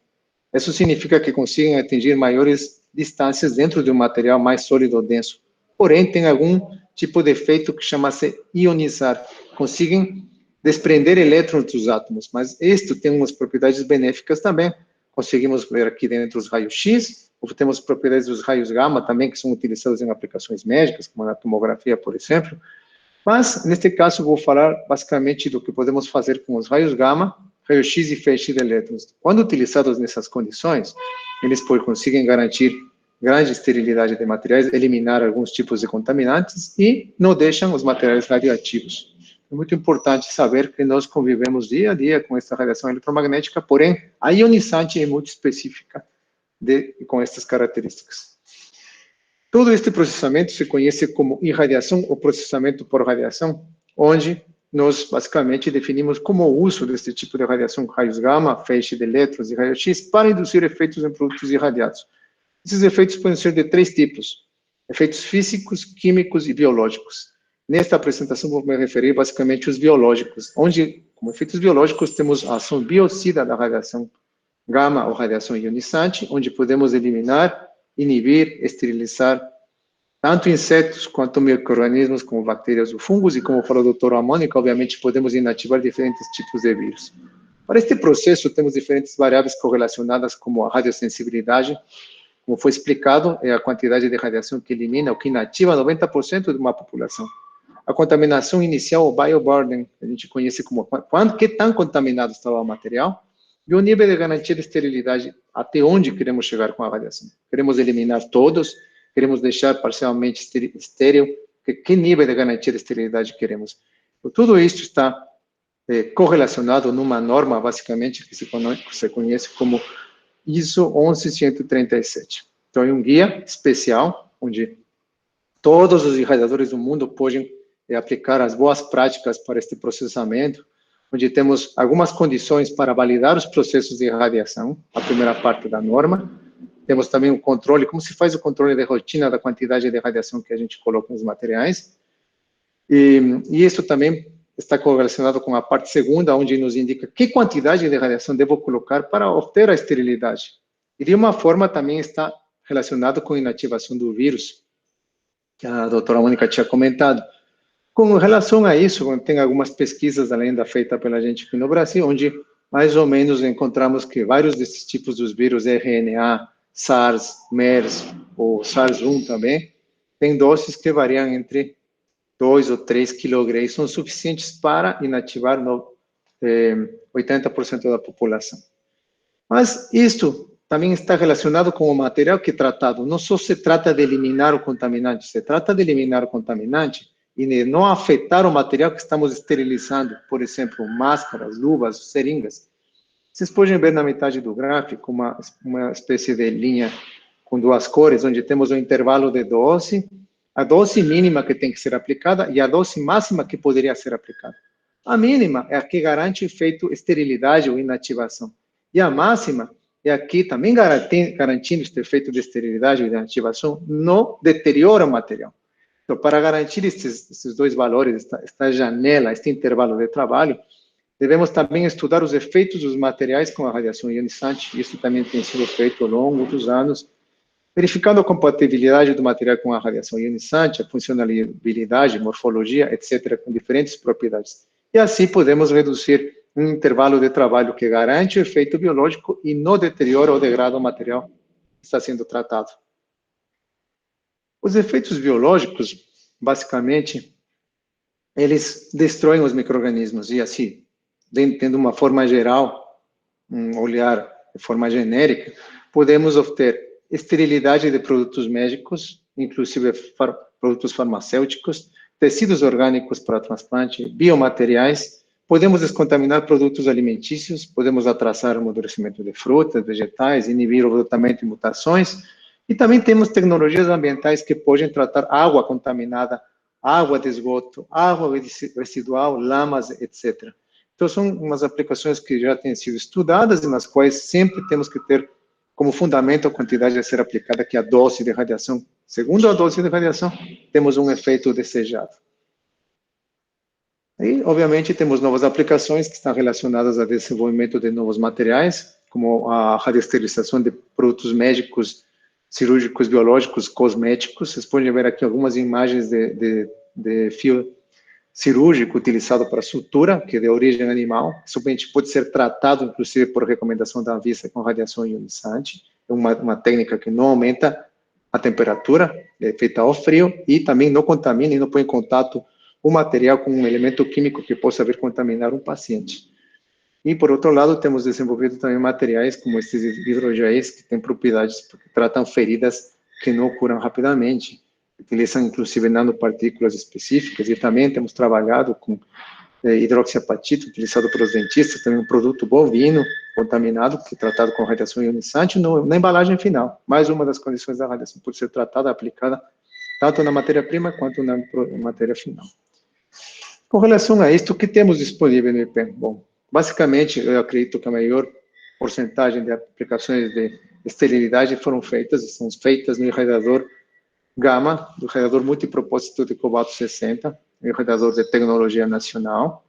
Isso significa que conseguem atingir maiores distâncias dentro de um material mais sólido ou denso. Porém, tem algum tipo de efeito que chama-se ionizar. Conseguem desprender elétrons dos átomos, mas isto tem umas propriedades benéficas também. Conseguimos ver aqui dentro os raios-x, ou temos propriedades dos raios gama também, que são utilizados em aplicações médicas, como na tomografia, por exemplo. Mas, neste caso, vou falar basicamente do que podemos fazer com os raios gama, raio-x e feixe de elétrons. Quando utilizados nessas condições, eles conseguem garantir grande esterilidade de materiais, eliminar alguns tipos de contaminantes e não deixam os materiais radioativos. É muito importante saber que nós convivemos dia a dia com essa radiação eletromagnética, porém, a ionizante é muito específica com estas características. Todo este processamento se conhece como irradiação ou processamento por radiação, onde nós basicamente definimos como o uso desse tipo de radiação, raios gama, feixe de elétrons e raio-x, para induzir efeitos em produtos irradiados. Esses efeitos podem ser de 3 tipos: efeitos físicos, químicos e biológicos. Nesta apresentação, vou me referir basicamente aos biológicos, onde, como efeitos biológicos, temos a ação biocida da radiação gama ou radiação ionizante, onde podemos eliminar, inibir, esterilizar tanto insetos quanto micro-organismos, como bactérias ou fungos, e como falou o Dr. Mônica, obviamente podemos inativar diferentes tipos de vírus. Para este processo, temos diferentes variáveis correlacionadas, como a radiosensibilidade, como foi explicado, é a quantidade de radiação que elimina ou que inativa 90% de uma população. A contaminação inicial, o bioburden, a gente conhece como que tão contaminado estava o material, e o nível de garantia de esterilidade, até onde queremos chegar com a radiação. Queremos eliminar todos, queremos deixar parcialmente estéril, que nível de garantia de esterilidade queremos. Tudo isso está correlacionado numa norma, basicamente, que se conhece como ISO 11137. Então, é um guia especial, onde todos os irradiadores do mundo podem aplicar as boas práticas para este processamento, onde temos algumas condições para validar os processos de irradiação, a primeira parte da norma. Temos também o controle, como se faz o controle de rotina da quantidade de radiação que a gente coloca nos materiais. E isso também está correlacionado com a parte segunda, onde nos indica que quantidade de radiação devo colocar para obter a esterilidade. E de uma forma também está relacionado com a inativação do vírus, que a doutora Mônica tinha comentado. Com relação a isso, tem algumas pesquisas, além da feita pela gente aqui no Brasil, onde mais ou menos encontramos que vários desses tipos dos vírus, RNA, SARS, MERS, ou SARS-1 também, tem doses que variam entre 2 ou 3 kg, são suficientes para inativar 80% da população. Mas isto também está relacionado com o material que é tratado. Não só se trata de eliminar o contaminante, se trata de eliminar o contaminante e de não afetar o material que estamos esterilizando, por exemplo, máscaras, luvas, seringas. Vocês podem ver na metade do gráfico uma espécie de linha com duas cores, onde temos um intervalo de dose, a dose mínima que tem que ser aplicada e a dose máxima que poderia ser aplicada. A mínima é a que garante efeito esterilidade ou inativação. E a máxima é a que também garantindo este efeito de esterilidade ou inativação, não deteriora o material. Então, para garantir esses dois valores, esta janela, este intervalo de trabalho, devemos também estudar os efeitos dos materiais com a radiação ionizante. Isso também tem sido feito ao longo dos anos, verificando a compatibilidade do material com a radiação ionizante, a funcionalidade, morfologia, etc., com diferentes propriedades. E assim podemos reduzir um intervalo de trabalho que garante o efeito biológico e não deteriora ou degrada o material que está sendo tratado. Os efeitos biológicos, basicamente, eles destroem os micro-organismos e assim, tendo uma forma geral, um olhar de forma genérica, podemos obter esterilidade de produtos médicos, inclusive produtos farmacêuticos, tecidos orgânicos para transplante, biomateriais, podemos descontaminar produtos alimentícios, podemos atrasar o amadurecimento de frutas, vegetais, inibir o brotamento e mutações, e também temos tecnologias ambientais que podem tratar água contaminada, água de esgoto, água residual, lamas, etc. Então, são umas aplicações que já têm sido estudadas e nas quais sempre temos que ter como fundamento a quantidade a ser aplicada, que é a dose de radiação. Segundo a dose de radiação, temos um efeito desejado. E, obviamente, temos novas aplicações que estão relacionadas ao desenvolvimento de novos materiais, como a radioesterilização de produtos médicos, cirúrgicos, biológicos, cosméticos. Vocês podem ver aqui algumas imagens de fio cirúrgico utilizado para sutura, que é de origem animal. Isso pode ser tratado, inclusive, por recomendação da Anvisa com radiação ionizante. É uma técnica que não aumenta a temperatura, é feita ao frio, e também não contamina e não põe em contato o material com um elemento químico que possa vir contaminar um paciente. E, por outro lado, temos desenvolvido também materiais como esses hidrogéis, que têm propriedades que tratam feridas que não curam rapidamente, utilizam, inclusive, nanopartículas específicas, e também temos trabalhado com hidroxiapatita, utilizado pelos dentistas, também um produto bovino contaminado, que é tratado com radiação ionizante na embalagem final. Mais uma das condições da radiação, pode ser tratada, aplicada, tanto na matéria-prima quanto na matéria final. Com relação a isto, o que temos disponível no IPEM? Bom, basicamente, eu acredito que a maior porcentagem de aplicações de esterilidade são feitas no irradiador gama, do irradiador multipropósito de cobalto 60, irradiador de tecnologia nacional.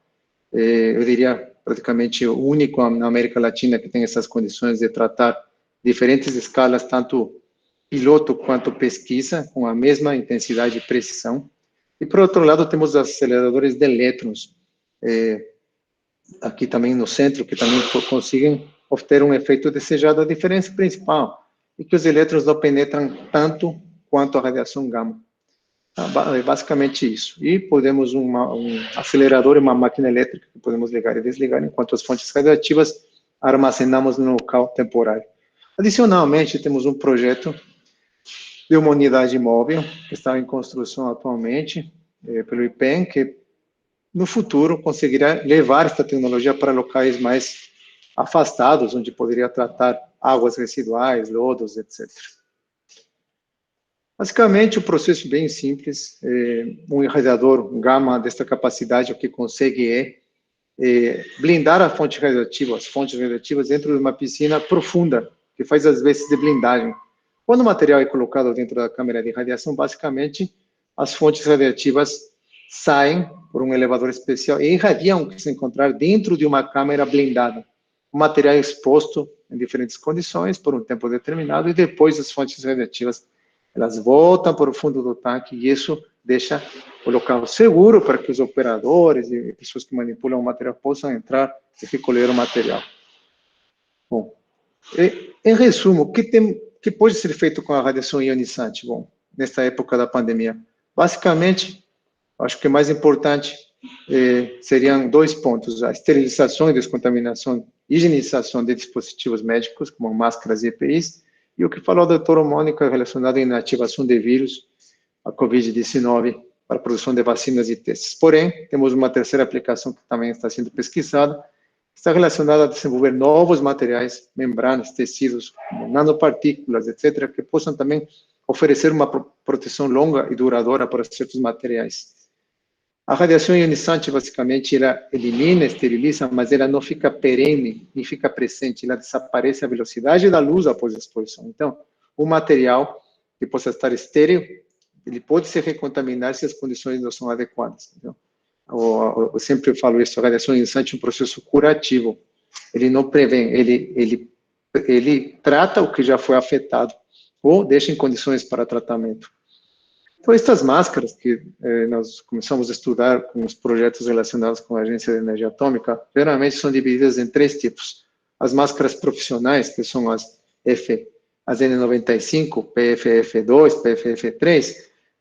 Eu diria praticamente o único na América Latina que tem essas condições de tratar diferentes escalas, tanto piloto quanto pesquisa, com a mesma intensidade e precisão. E, por outro lado, temos aceleradores de elétrons, aqui também no centro, que também conseguem obter um efeito desejado. A diferença principal é que os elétrons não penetram tanto quanto a radiação gama. É basicamente isso. E podemos um acelerador e uma máquina elétrica que podemos ligar e desligar, enquanto as fontes radioativas armazenamos no local temporário. Adicionalmente, temos um projeto de uma unidade móvel que está em construção atualmente pelo IPEM, que no futuro, conseguirá levar esta tecnologia para locais mais afastados, onde poderia tratar águas residuais, lodos, etc. Basicamente, o processo bem simples, um irradiador gama desta capacidade, o que consegue blindar a fonte radioativa, as fontes radioativas dentro de uma piscina profunda, que faz às vezes de blindagem. Quando o material é colocado dentro da câmara de radiação, basicamente, as fontes radioativas saem por um elevador especial e irradiam o que se encontrar dentro de uma câmara blindada. O material é exposto em diferentes condições por um tempo determinado e depois as fontes radioativas elas voltam para o fundo do tanque e isso deixa o local seguro para que os operadores e pessoas que manipulam o material possam entrar e recolher o material. Bom, em resumo, o que pode ser feito com a radiação ionizante? Bom, nesta época da pandemia, basicamente, acho que o mais importante seriam 2 pontos: a esterilização e descontaminação, higienização de dispositivos médicos, como máscaras e EPIs, e o que falou a doutora Mônica relacionado à inativação de vírus, a Covid-19, para a produção de vacinas e testes. Porém, temos uma terceira aplicação que também está sendo pesquisada, que está relacionada a desenvolver novos materiais, membranas, tecidos, nanopartículas, etc., que possam também oferecer uma proteção longa e duradoura para certos materiais. A radiação ionizante, basicamente, ela elimina, esteriliza, mas ela não fica perene, nem fica presente, ela desaparece à velocidade da luz após a exposição. Então, o material que possa estar estéril, ele pode se recontaminar se as condições não são adequadas. Então, eu sempre falo isso, a radiação ionizante é um processo curativo. Ele não prevém, ele trata o que já foi afetado, ou deixa em condições para tratamento. Então, estas máscaras que nós começamos a estudar com os projetos relacionados com a Agência de Energia Atômica, geralmente são divididas em 3 tipos. As máscaras profissionais, que são as N95, PFF2, PFF3,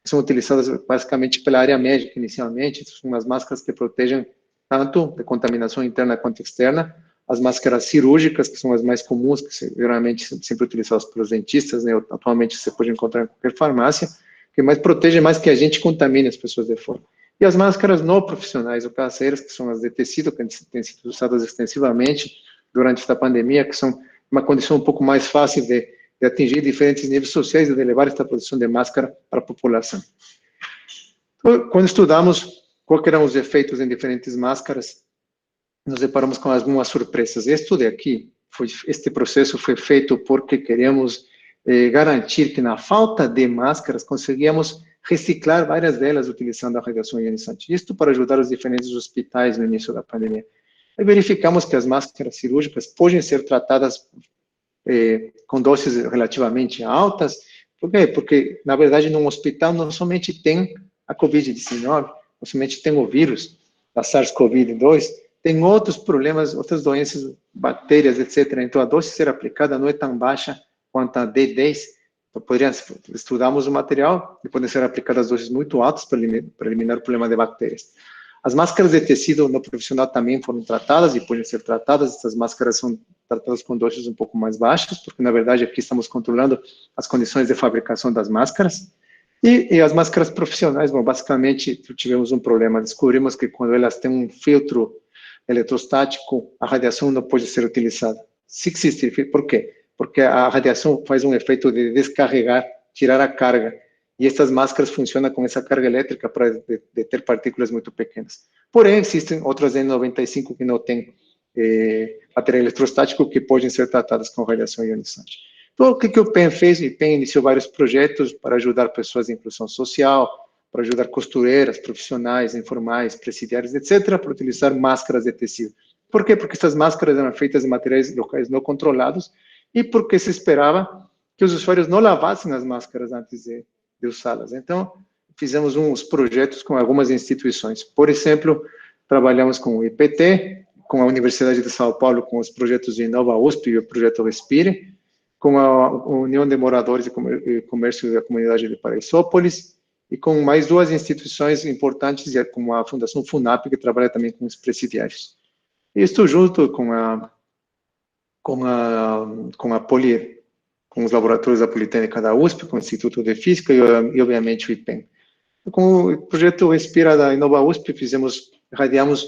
que são utilizadas basicamente pela área médica inicialmente, são umas máscaras que protegem tanto de contaminação interna quanto externa. As máscaras cirúrgicas, que são as mais comuns, que geralmente são sempre utilizadas pelos dentistas, né? Atualmente você pode encontrar em qualquer farmácia, que mais protege mais que a gente contamine as pessoas de fora. E as máscaras não profissionais ou caseiras, que são as de tecido, que têm sido usadas extensivamente durante esta pandemia, que são uma condição um pouco mais fácil de atingir diferentes níveis sociais e de levar esta produção de máscara para a população. Então, quando estudamos quais eram os efeitos em diferentes máscaras, nos deparamos com algumas surpresas. Este processo foi feito porque queremos garantir que, na falta de máscaras, conseguíamos reciclar várias delas utilizando a radiação ionizante. Isto para ajudar os diferentes hospitais no início da pandemia. E verificamos que as máscaras cirúrgicas podem ser tratadas com doses relativamente altas. Por quê? Porque, na verdade, num hospital não somente tem a Covid-19, não somente tem o vírus da SARS-CoV-2, tem outros problemas, outras doenças, bactérias, etc. Então, a dose a ser aplicada não é tão baixa quanto a D10. Então, estudamos o material e podem ser aplicadas doses muito altas para eliminar o problema de bactérias. As máscaras de tecido no profissional também foram tratadas e podem ser tratadas. Essas máscaras são tratadas com doses um pouco mais baixas, porque, na verdade, aqui estamos controlando as condições de fabricação das máscaras. E as máscaras profissionais, bom, basicamente, tivemos um problema. Descobrimos que quando elas têm um filtro eletrostático, a radiação não pode ser utilizada. Se existe, por quê? Porque a radiação faz um efeito de descarregar, tirar a carga. E estas máscaras funcionam com essa carga elétrica para deter partículas muito pequenas. Porém, existem outras N95 que não têm material eletrostático que podem ser tratadas com radiação ionizante. Então, o que o PEN fez? O PEN iniciou vários projetos para ajudar pessoas em inclusão social, para ajudar costureiras, profissionais, informais, presidiários, etc., para utilizar máscaras de tecido. Por quê? Porque essas máscaras eram feitas de materiais locais não controlados e porque se esperava que os usuários não lavassem as máscaras antes de usá-las. Então, fizemos uns projetos com algumas instituições. Por exemplo, trabalhamos com o IPT, com a Universidade de São Paulo, com os projetos de Nova USP e o projeto Respire, com a União de Moradores e Comércio da Comunidade de Paraisópolis, e com mais 2 instituições importantes, como a Fundação FUNAP, que trabalha também com os presidiários. Isto junto com os laboratórios da Politécnica da USP, com o Instituto de Física e obviamente, o IPEN. Com o projeto Respira da Inova USP, fizemos irradiamos,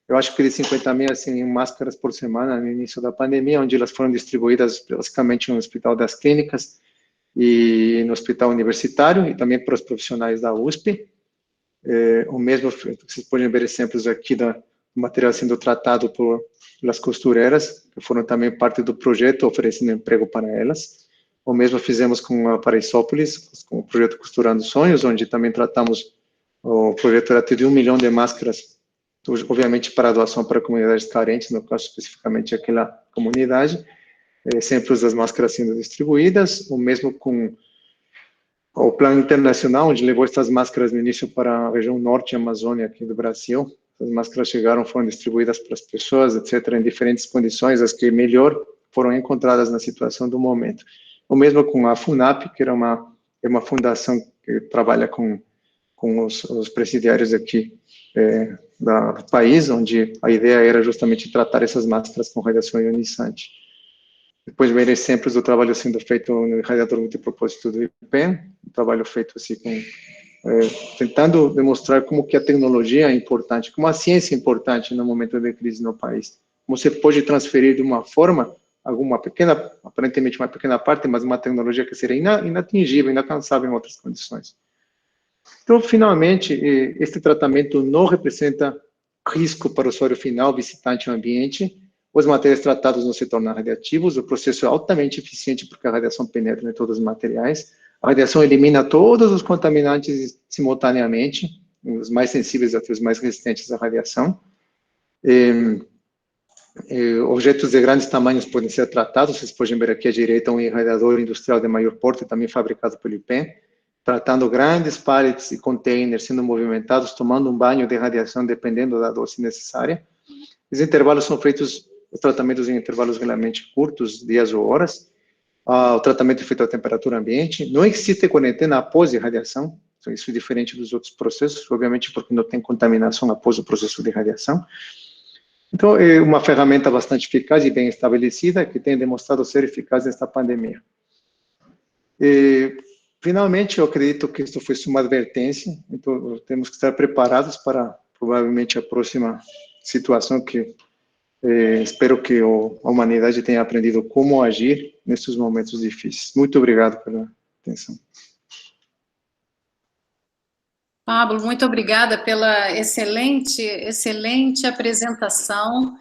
eu acho que de 50 mil assim, máscaras por semana no início da pandemia, onde elas foram distribuídas basicamente no Hospital das Clínicas e no Hospital Universitário, e também para os profissionais da USP. O mesmo, vocês podem ver exemplos aqui do material sendo tratado pelas costureiras, que foram também parte do projeto, oferecendo emprego para elas. O mesmo fizemos com a Paraisópolis, com o projeto Costurando Sonhos, onde também tratamos, o projeto era de 1 milhão de máscaras, obviamente para doação para comunidades carentes, no caso especificamente aquela comunidade, exemplos das máscaras sendo distribuídas, o mesmo com o Plano Internacional, onde levou essas máscaras no início para a região norte, Amazônia, aqui do Brasil. As máscaras chegaram, foram distribuídas para as pessoas, etc., em diferentes condições, as que melhor foram encontradas na situação do momento. O mesmo com a FUNAP, que era uma fundação que trabalha com os presidiários aqui do país, onde a ideia era justamente tratar essas máscaras com radiação ionizante. Depois vem exemplos do trabalho sendo feito no radiador multipropósito do IPEN, um trabalho feito assim tentando demonstrar como que a tecnologia é importante, como a ciência é importante no momento de crise no país. Como você pode transferir de uma forma, aparentemente uma pequena parte, mas uma tecnologia que seria inatingível, inalcançável em outras condições. Então, finalmente, este tratamento não representa risco para o usuário final, visitante ou ambiente. Os materiais tratados não se tornam radiativos, o processo é altamente eficiente porque a radiação penetra em todos os materiais. A radiação elimina todos os contaminantes simultaneamente, os mais sensíveis até os mais resistentes à radiação. Objetos de grandes tamanhos podem ser tratados, vocês podem ver aqui à direita um irradiador industrial de maior porte, também fabricado pelo IPEN, tratando grandes pallets e containers sendo movimentados, tomando um banho de radiação dependendo da dose necessária. Os intervalos são feitos, os tratamentos em intervalos realmente curtos, dias ou horas. O tratamento é feito à temperatura ambiente. Não existe quarentena após irradiação, isso é diferente dos outros processos, obviamente porque não tem contaminação após o processo de irradiação. Então, é uma ferramenta bastante eficaz e bem estabelecida, que tem demonstrado ser eficaz nesta pandemia. Finalmente, eu acredito que isso foi uma advertência, então temos que estar preparados para, provavelmente, a próxima situação que espero que a humanidade tenha aprendido como agir nesses momentos difíceis. Muito obrigado pela atenção. Pablo, muito obrigada pela excelente apresentação.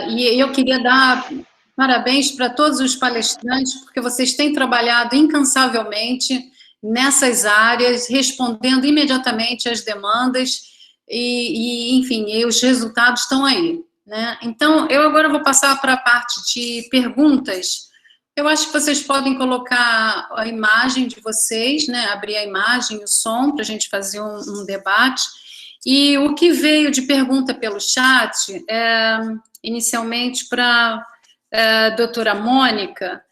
E eu queria dar parabéns para todos os palestrantes, porque vocês têm trabalhado incansavelmente nessas áreas, respondendo imediatamente às demandas, enfim, os resultados estão aí, né? Então, eu agora vou passar para a parte de perguntas. Eu acho que vocês podem colocar a imagem de vocês, né? Abrir a imagem, o som, para a gente fazer um debate. E o que veio de pergunta pelo chat, inicialmente para a doutora Mônica,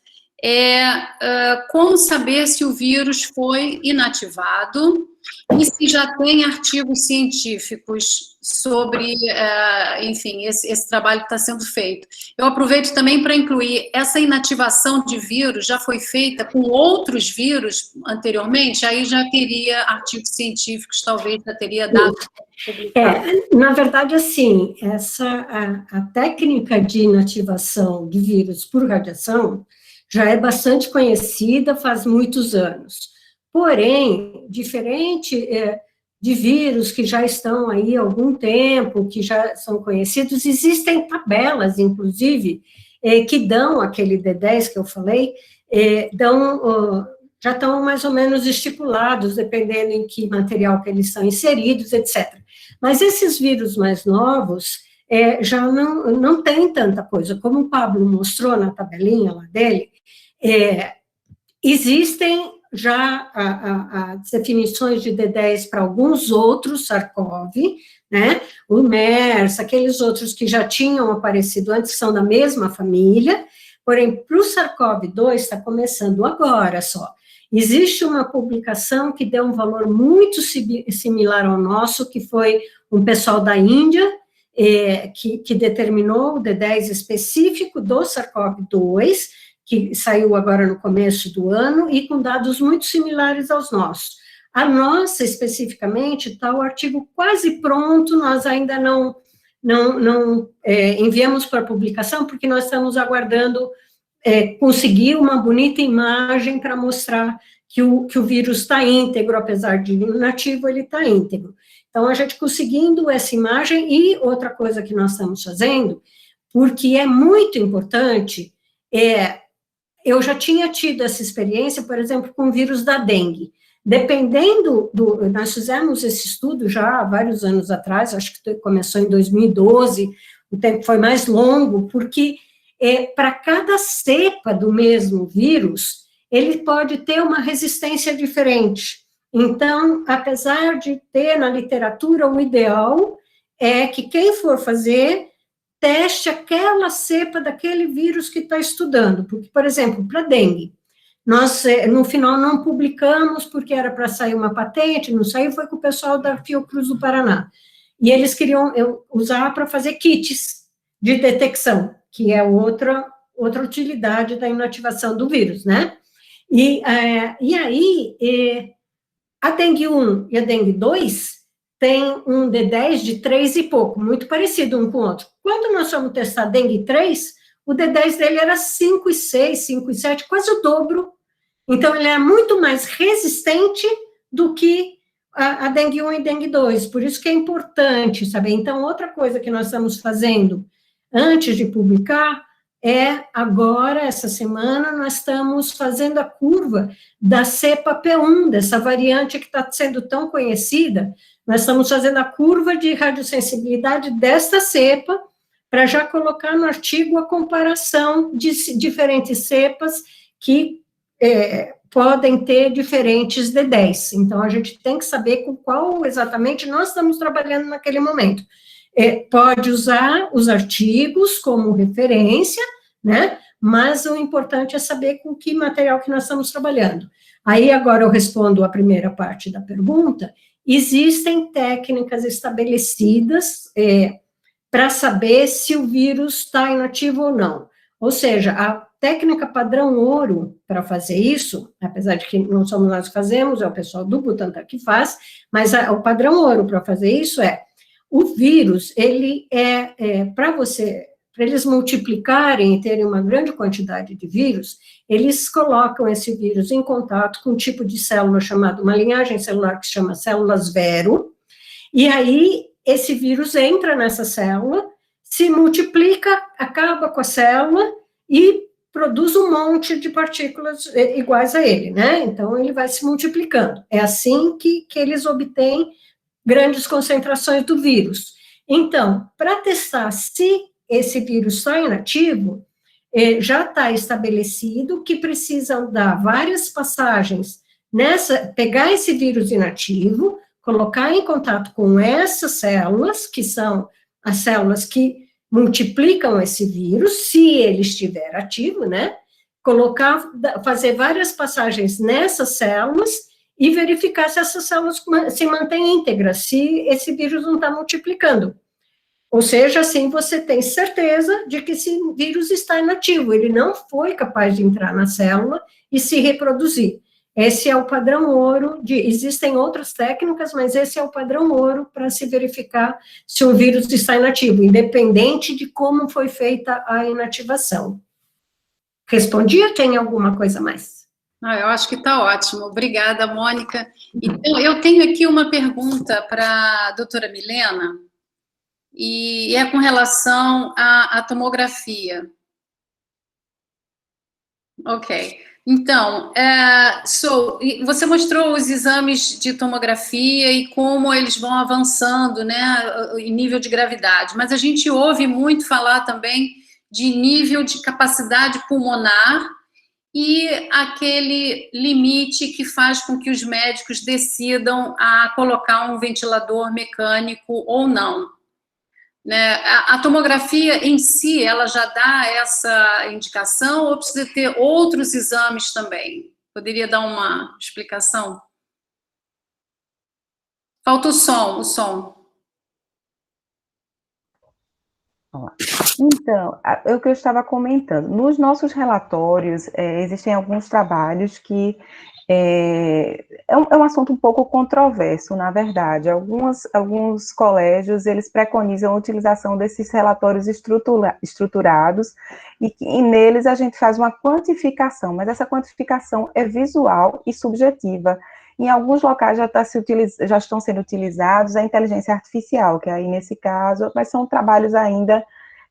como saber se o vírus foi inativado e se já tem artigos científicos sobre, enfim, esse trabalho que está sendo feito. Eu aproveito também para incluir, essa inativação de vírus já foi feita com outros vírus anteriormente, aí já teria artigos científicos, talvez já teria dado. Na verdade, assim, a técnica de inativação de vírus por radiação já é bastante conhecida faz muitos anos. Porém, diferente de vírus que já estão aí há algum tempo, que já são conhecidos, existem tabelas, inclusive, que dão aquele D10 que eu falei, já estão mais ou menos estipulados, dependendo em que material que eles são inseridos, etc. Mas esses vírus mais novos já não tem tanta coisa. Como o Pablo mostrou na tabelinha lá dele, existem já as definições de D10 para alguns outros SARS-CoV, né, o MERS, aqueles outros que já tinham aparecido antes, que são da mesma família, porém, para o SARS-CoV-2 está começando agora só. Existe uma publicação que deu um valor muito similar ao nosso, que foi um pessoal da Índia, que determinou o D10 específico do SARS-CoV-2, que saiu agora no começo do ano, e com dados muito similares aos nossos. A nossa, especificamente, está o artigo quase pronto, nós ainda não enviamos para publicação, porque nós estamos aguardando conseguir uma bonita imagem para mostrar que o vírus está íntegro, apesar de inativo, ele está íntegro. Então, a gente conseguindo essa imagem, e outra coisa que nós estamos fazendo, porque é muito importante, eu já tinha tido essa experiência, por exemplo, com o vírus da dengue. Dependendo nós fizemos esse estudo já há vários anos atrás, acho que começou em 2012, o tempo foi mais longo, porque para cada cepa do mesmo vírus, ele pode ter uma resistência diferente. Então, apesar de ter na literatura o ideal, é que quem for fazer, teste aquela cepa daquele vírus que está estudando, porque, por exemplo, para dengue, nós, no final, não publicamos, porque era para sair uma patente, não saiu, foi com o pessoal da Fiocruz do Paraná. E eles queriam usar para fazer kits de detecção, que é outra utilidade da inativação do vírus, né? E aí, a dengue 1 e a dengue 2 tem um D10 de 3 e pouco, muito parecido um com o outro. Quando nós fomos testar a dengue 3, o D10 dele era 5,6, 5,7, quase o dobro. Então, ele é muito mais resistente do que a dengue 1 e dengue 2, por isso que é importante saber. Então, outra coisa que nós estamos fazendo antes de publicar agora, essa semana, nós estamos fazendo a curva da cepa P1, dessa variante que está sendo tão conhecida, nós estamos fazendo a curva de radiosensibilidade desta cepa, para já colocar no artigo a comparação de diferentes cepas que podem ter diferentes D10. Então, a gente tem que saber com qual exatamente nós estamos trabalhando naquele momento. Pode usar os artigos como referência, né? Mas o importante é saber com que material que nós estamos trabalhando. Aí, agora, eu respondo a primeira parte da pergunta. Existem técnicas estabelecidas para saber se o vírus está inativo ou não. Ou seja, a técnica padrão ouro para fazer isso, apesar de que não somos nós que fazemos, é o pessoal do Butantan que faz, mas o padrão ouro para fazer isso o vírus, ele para eles multiplicarem e terem uma grande quantidade de vírus, eles colocam esse vírus em contato com um tipo de célula chamada, uma linhagem celular que se chama células Vero, e aí esse vírus entra nessa célula, se multiplica, acaba com a célula e produz um monte de partículas iguais a ele, né? Então, ele vai se multiplicando. É assim que eles obtêm grandes concentrações do vírus. Então, para testar se esse vírus está inativo, já está estabelecido que precisam dar várias passagens pegar esse vírus inativo, colocar em contato com essas células, que são as células que multiplicam esse vírus, se ele estiver ativo, né? Fazer várias passagens nessas células e verificar se essas células se mantêm íntegras, se esse vírus não está multiplicando. Ou seja, assim você tem certeza de que esse vírus está inativo, ele não foi capaz de entrar na célula e se reproduzir. Esse é o padrão ouro, existem outras técnicas, mas esse é o padrão ouro para se verificar se o vírus está inativo, independente de como foi feita a inativação. Respondi ou tem alguma coisa mais? Eu acho que está ótimo. Obrigada, Mônica. Então, eu tenho aqui uma pergunta para a doutora Milena, e é com relação à tomografia. Ok. Então, você mostrou os exames de tomografia e como eles vão avançando, né, em nível de gravidade, mas a gente ouve muito falar também de nível de capacidade pulmonar e aquele limite que faz com que os médicos decidam a colocar um ventilador mecânico ou não. Né? A tomografia em si, ela já dá essa indicação ou precisa ter outros exames também? Poderia dar uma explicação? Falta o som. Então, é o que eu estava comentando. Nos nossos relatórios, existem alguns trabalhos que É um assunto um pouco controverso, na verdade. Alguns colégios, eles preconizam a utilização desses relatórios estruturados, e neles a gente faz uma quantificação, mas essa quantificação é visual e subjetiva. Em alguns locais já estão sendo utilizados a inteligência artificial, que aí, nesse caso, mas são trabalhos ainda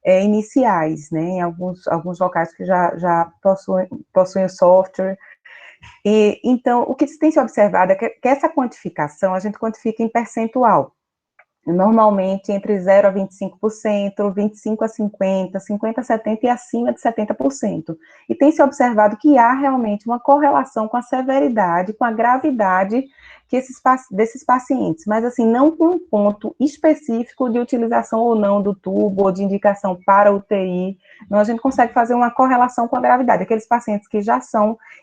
iniciais, né, em alguns locais que já possuem o software. Então, o que tem se observado é que essa quantificação, a gente quantifica em percentual, normalmente entre 0 a 25%, 25 a 50%, 50 a 70% e acima de 70%. E tem se observado que há realmente uma correlação com a severidade, com a gravidade desses pacientes, mas assim, não com um ponto específico de utilização ou não do tubo, ou de indicação para UTI. Não, a gente consegue fazer uma correlação com a gravidade. Aqueles pacientes que já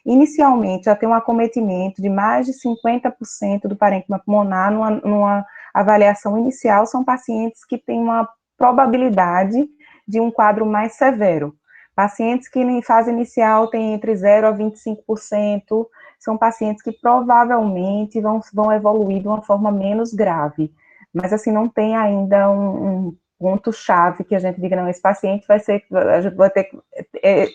inicialmente, já tem um acometimento de mais de 50% do parênquima pulmonar numa avaliação inicial, são pacientes que têm uma probabilidade de um quadro mais severo. Pacientes que em fase inicial têm entre 0 a 25%, são pacientes que provavelmente vão evoluir de uma forma menos grave. Mas, assim, não tem ainda um ponto-chave que a gente diga, não, esse paciente a gente vai ter,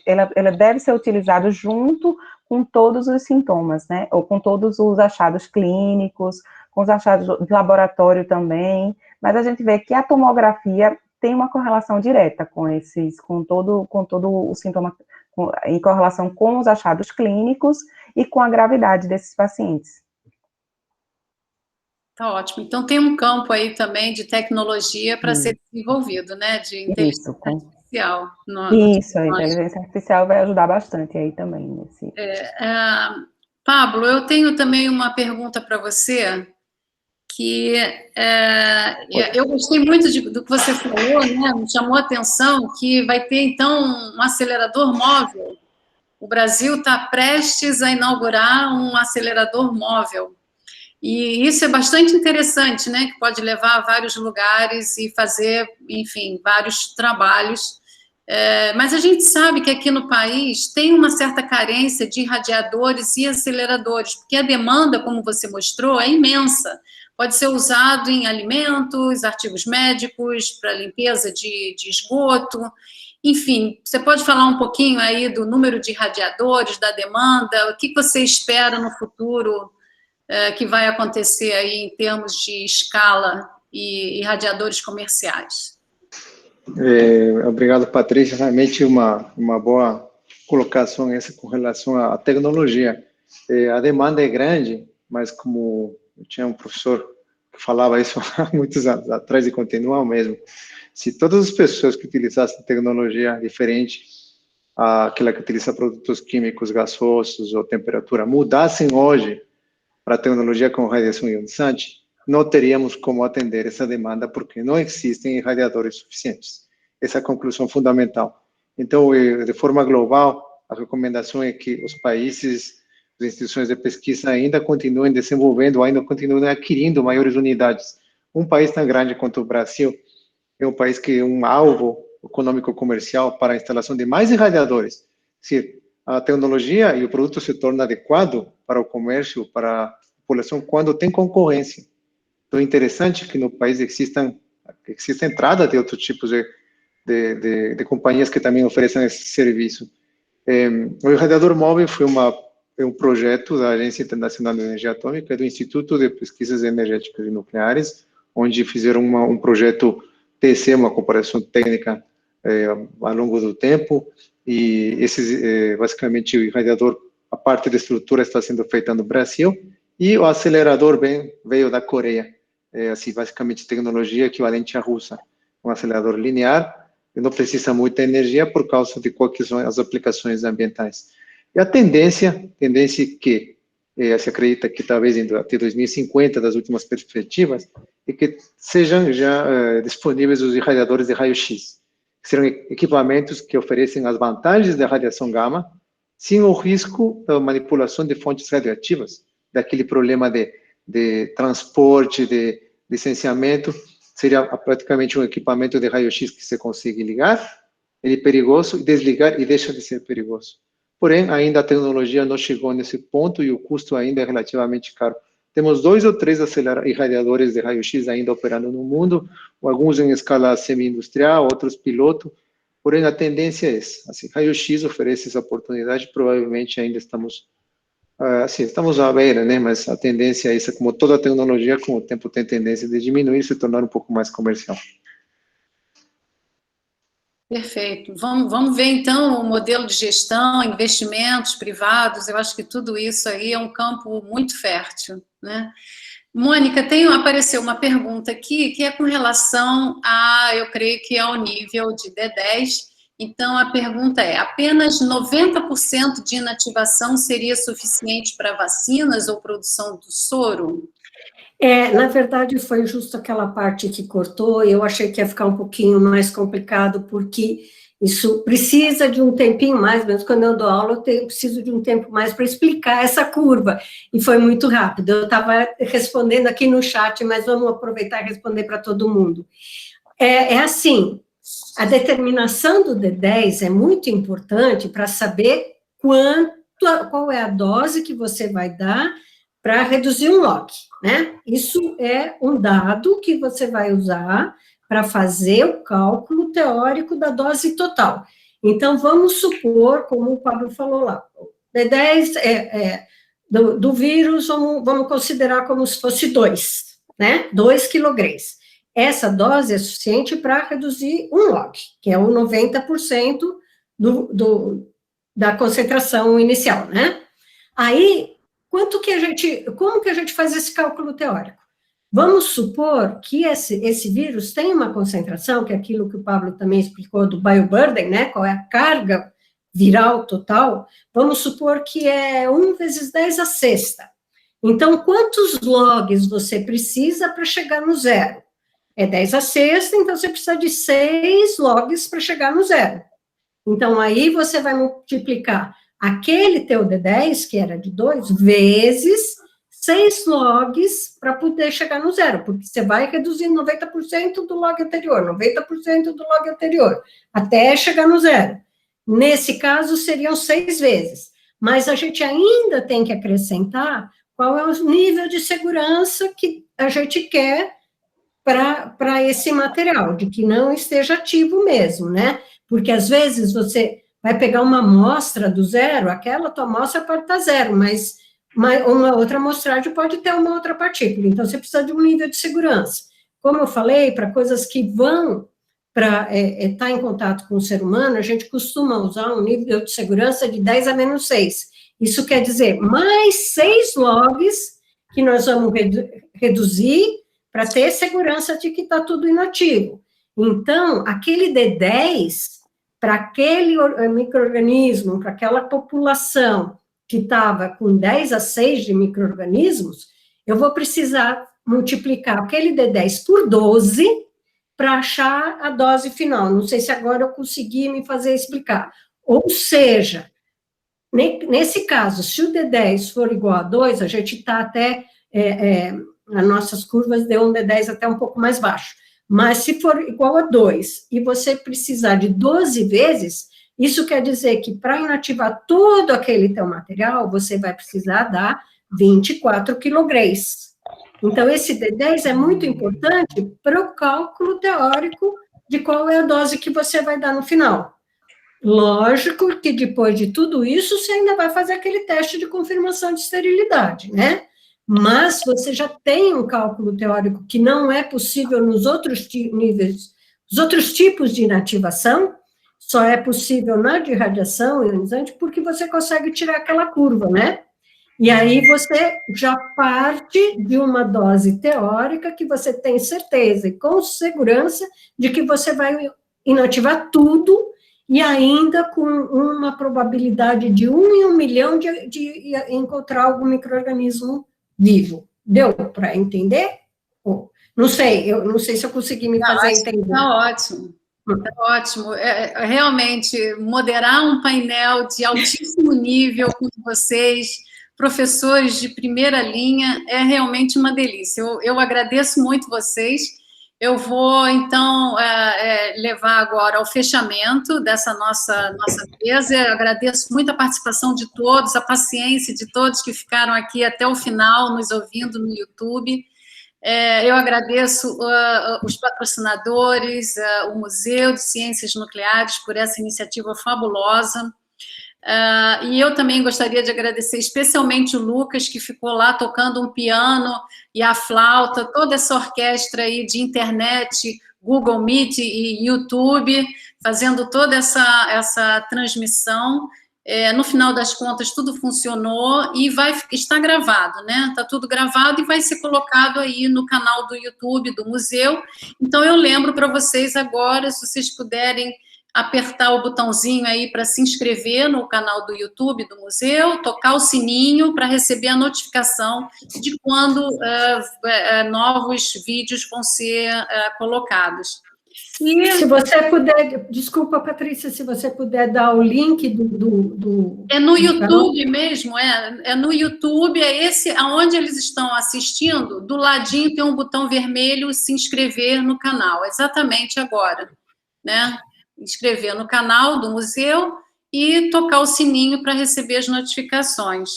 ela deve ser utilizado junto com todos os sintomas, né, ou com todos os achados clínicos, com os achados de laboratório também, mas a gente vê que a tomografia tem uma correlação direta com todo o sintoma, em correlação com os achados clínicos e com a gravidade desses pacientes. Tá ótimo. Então, tem um campo aí também de tecnologia para ser desenvolvido, né? De inteligência artificial. Isso, a inteligência artificial vai ajudar bastante aí também. Pablo, eu tenho também uma pergunta para você, que eu gostei muito do que você falou, né? Me chamou a atenção que vai ter, então, um acelerador móvel. O Brasil está prestes a inaugurar um acelerador móvel. E isso é bastante interessante, né? Que pode levar a vários lugares e fazer, enfim, vários trabalhos. Mas a gente sabe que aqui no país tem uma certa carência de radiadores e aceleradores, porque a demanda, como você mostrou, é imensa. Pode ser usado em alimentos, artigos médicos, para limpeza de esgoto. Enfim, você pode falar um pouquinho aí do número de radiadores, da demanda, o que você espera no futuro que vai acontecer aí em termos de escala e radiadores comerciais? Obrigado, Patrícia. Realmente uma boa colocação essa com relação à tecnologia. A demanda é grande, mas como eu tinha um professor que falava isso há muitos anos atrás e continua o mesmo, se todas as pessoas que utilizassem tecnologia diferente àquela que utiliza produtos químicos gasosos ou temperatura mudassem hoje para a tecnologia com radiação ionizante, não teríamos como atender essa demanda porque não existem irradiadores suficientes. Essa é a conclusão fundamental. Então, de forma global, a recomendação é que os países, as instituições de pesquisa ainda continuem desenvolvendo, ainda continuem adquirindo maiores unidades. Um país tão grande quanto o Brasil é um país que é um alvo econômico-comercial para a instalação de mais irradiadores. Se a tecnologia e o produto se tornam adequados para o comércio, para a população, quando tem concorrência. Então, é interessante que no país exista entrada de outros tipos de companhias que também oferecem esse serviço. O irradiador móvel foi um projeto da Agência Internacional de Energia Atômica, do Instituto de Pesquisas Energéticas e Nucleares, onde fizeram um projeto TC, uma comparação técnica ao longo do tempo, e basicamente o irradiador, a parte da estrutura está sendo feita no Brasil, e o acelerador veio da Coreia, assim, basicamente tecnologia equivalente à russa, um acelerador linear, que não precisa muita energia por causa de quais são as aplicações ambientais. E a tendência que se acredita que talvez até 2050, das últimas perspectivas, é que sejam já disponíveis os irradiadores de raio-x, que serão equipamentos que oferecem as vantagens da radiação gama, sem o risco da manipulação de fontes radioativas, daquele problema de transporte, de licenciamento. Seria praticamente um equipamento de raio-x que você consegue ligar, ele é perigoso, e desligar e deixa de ser perigoso. porém, ainda a tecnologia não chegou nesse ponto e o custo ainda é relativamente caro. Temos 2 ou 3 irradiadores de raio-x ainda operando no mundo, alguns em escala semi-industrial, outros piloto, porém a tendência é essa. Assim, raio-x oferece essa oportunidade, provavelmente ainda estamos à beira, né? Mas a tendência é essa, como toda tecnologia, com o tempo tem tendência de diminuir e se tornar um pouco mais comercial. Perfeito. Vamos ver, então, o modelo de gestão, investimentos privados, eu acho que tudo isso aí é um campo muito fértil, né? Mônica, apareceu uma pergunta aqui, que é com relação eu creio que ao nível de D10, então a pergunta é, apenas 90% de inativação seria suficiente para vacinas ou produção do soro? Na verdade, foi justo aquela parte que cortou, eu achei que ia ficar um pouquinho mais complicado, porque isso precisa de um tempinho mais, mesmo quando eu dou aula, eu preciso de um tempo mais para explicar essa curva, e foi muito rápido. Eu estava respondendo aqui no chat, mas vamos aproveitar e responder para todo mundo. Assim, a determinação do D10 é muito importante para saber qual é a dose que você vai dar para reduzir um log, né? Isso é um dado que você vai usar para fazer o cálculo teórico da dose total. Então, vamos supor, como o Pablo falou lá, D10 do vírus, vamos considerar como se fosse 2, né? 2 quilogramas. Essa dose é suficiente para reduzir um log, que é o 90% da concentração inicial, né? Aí, como que a gente faz esse cálculo teórico? Vamos supor que esse vírus tem uma concentração, que é aquilo que o Pablo também explicou do bioburden, né? Qual é a carga viral total? Vamos supor que é 1 vezes 10 a sexta. Então, quantos logs você precisa para chegar no zero? É 10 a sexta, então você precisa de 6 logs para chegar no zero. Então, aí você vai multiplicar aquele teu D10, que era de 2, vezes 6 logs para poder chegar no zero, porque você vai reduzir 90% do log anterior, 90% do log anterior, até chegar no zero. Nesse caso, seriam 6 vezes. Mas a gente ainda tem que acrescentar qual é o nível de segurança que a gente quer para esse material, de que não esteja ativo mesmo, né? Porque, às vezes, você vai pegar uma amostra do zero, aquela tua amostra pode estar zero, mas uma outra amostragem pode ter uma outra partícula, então você precisa de um nível de segurança. Como eu falei, para coisas que vão para estar em contato com o ser humano, a gente costuma usar um nível de segurança de 10 a menos 6. Isso quer dizer, mais 6 logs que nós vamos reduzir para ter segurança de que está tudo inativo. Então, aquele D10, para aquele micro-organismo, para aquela população que estava com 10 a 6 de micro-organismos, eu vou precisar multiplicar aquele D10 por 12 para achar a dose final. Não sei se agora eu consegui me fazer explicar. Ou seja, nesse caso, se o D10 for igual a 2, a gente está até... as nossas curvas deu um D10 até um pouco mais baixo. Mas se for igual a 2 e você precisar de 12 vezes, isso quer dizer que para inativar todo aquele teu material, você vai precisar dar 24 quilogramas. Então, esse D10 é muito importante para o cálculo teórico de qual é a dose que você vai dar no final. Lógico que depois de tudo isso, você ainda vai fazer aquele teste de confirmação de esterilidade, né? Mas você já tem um cálculo teórico que não é possível nos outros níveis, os outros tipos de inativação, só é possível na de radiação ionizante porque você consegue tirar aquela curva, né? E aí você já parte de uma dose teórica que você tem certeza e com segurança de que você vai inativar tudo e ainda com uma probabilidade de 1 em 1 milhão de encontrar algum micro-organismo vivo. Deu para entender? Não sei, eu não sei se eu consegui me fazer entender. Está ótimo. Está ótimo. Realmente, moderar um painel de altíssimo nível com vocês, professores de primeira linha, é realmente uma delícia. Eu agradeço muito vocês Eu vou, então, levar agora ao fechamento dessa nossa mesa. Eu agradeço muito a participação de todos, a paciência de todos que ficaram aqui até o final, nos ouvindo no YouTube. Eu agradeço os patrocinadores, o Museu de Ciências Nucleares, por essa iniciativa fabulosa. E eu também gostaria de agradecer especialmente o Lucas, que ficou lá tocando um piano e a flauta, toda essa orquestra aí de internet, Google Meet e YouTube, fazendo toda essa transmissão. No final das contas, tudo funcionou e está gravado, né? Está tudo gravado e vai ser colocado aí no canal do YouTube do museu. Então, eu lembro para vocês agora, se vocês puderem apertar o botãozinho aí para se inscrever no canal do YouTube do museu, tocar o sininho para receber a notificação de quando novos vídeos vão ser colocados. E se você puder, desculpa, Patrícia, se você puder dar o link do É no YouTube mesmo, é no YouTube, é esse, aonde eles estão assistindo, do ladinho tem um botão vermelho, se inscrever no canal, exatamente agora, né? Inscrever no canal do museu e tocar o sininho para receber as notificações.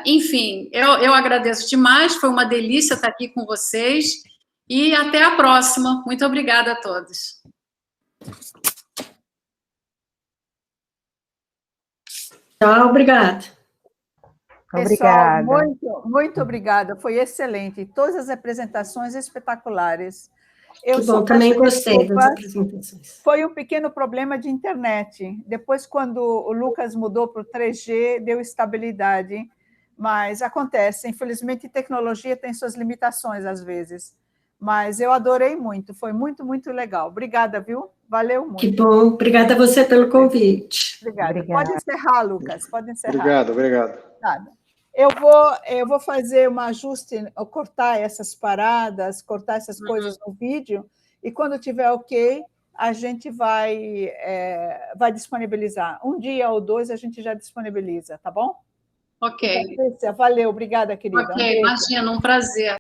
Enfim, eu agradeço demais, foi uma delícia estar aqui com vocês e até a próxima. Muito obrigada a todos. Tchau, obrigada. Obrigada. Pessoal, muito obrigada, foi excelente. Todas as apresentações espetaculares. Que bom, também gostei das apresentações. Foi um pequeno problema de internet. Depois, quando o Lucas mudou para o 3G, deu estabilidade. Mas acontece, infelizmente, tecnologia tem suas limitações às vezes. Mas eu adorei muito, foi muito, muito legal. Obrigada, viu? Valeu muito. Que bom, obrigada a você pelo convite. Obrigada. Pode encerrar, Lucas, pode encerrar. Obrigado. Nada. Eu vou fazer um ajuste, cortar essas paradas, cortar essas coisas no vídeo, e quando tiver ok, a gente vai disponibilizar. Um dia ou dois a gente já disponibiliza, tá bom? Ok. Valeu, obrigada, querida. Ok, imagina, um prazer.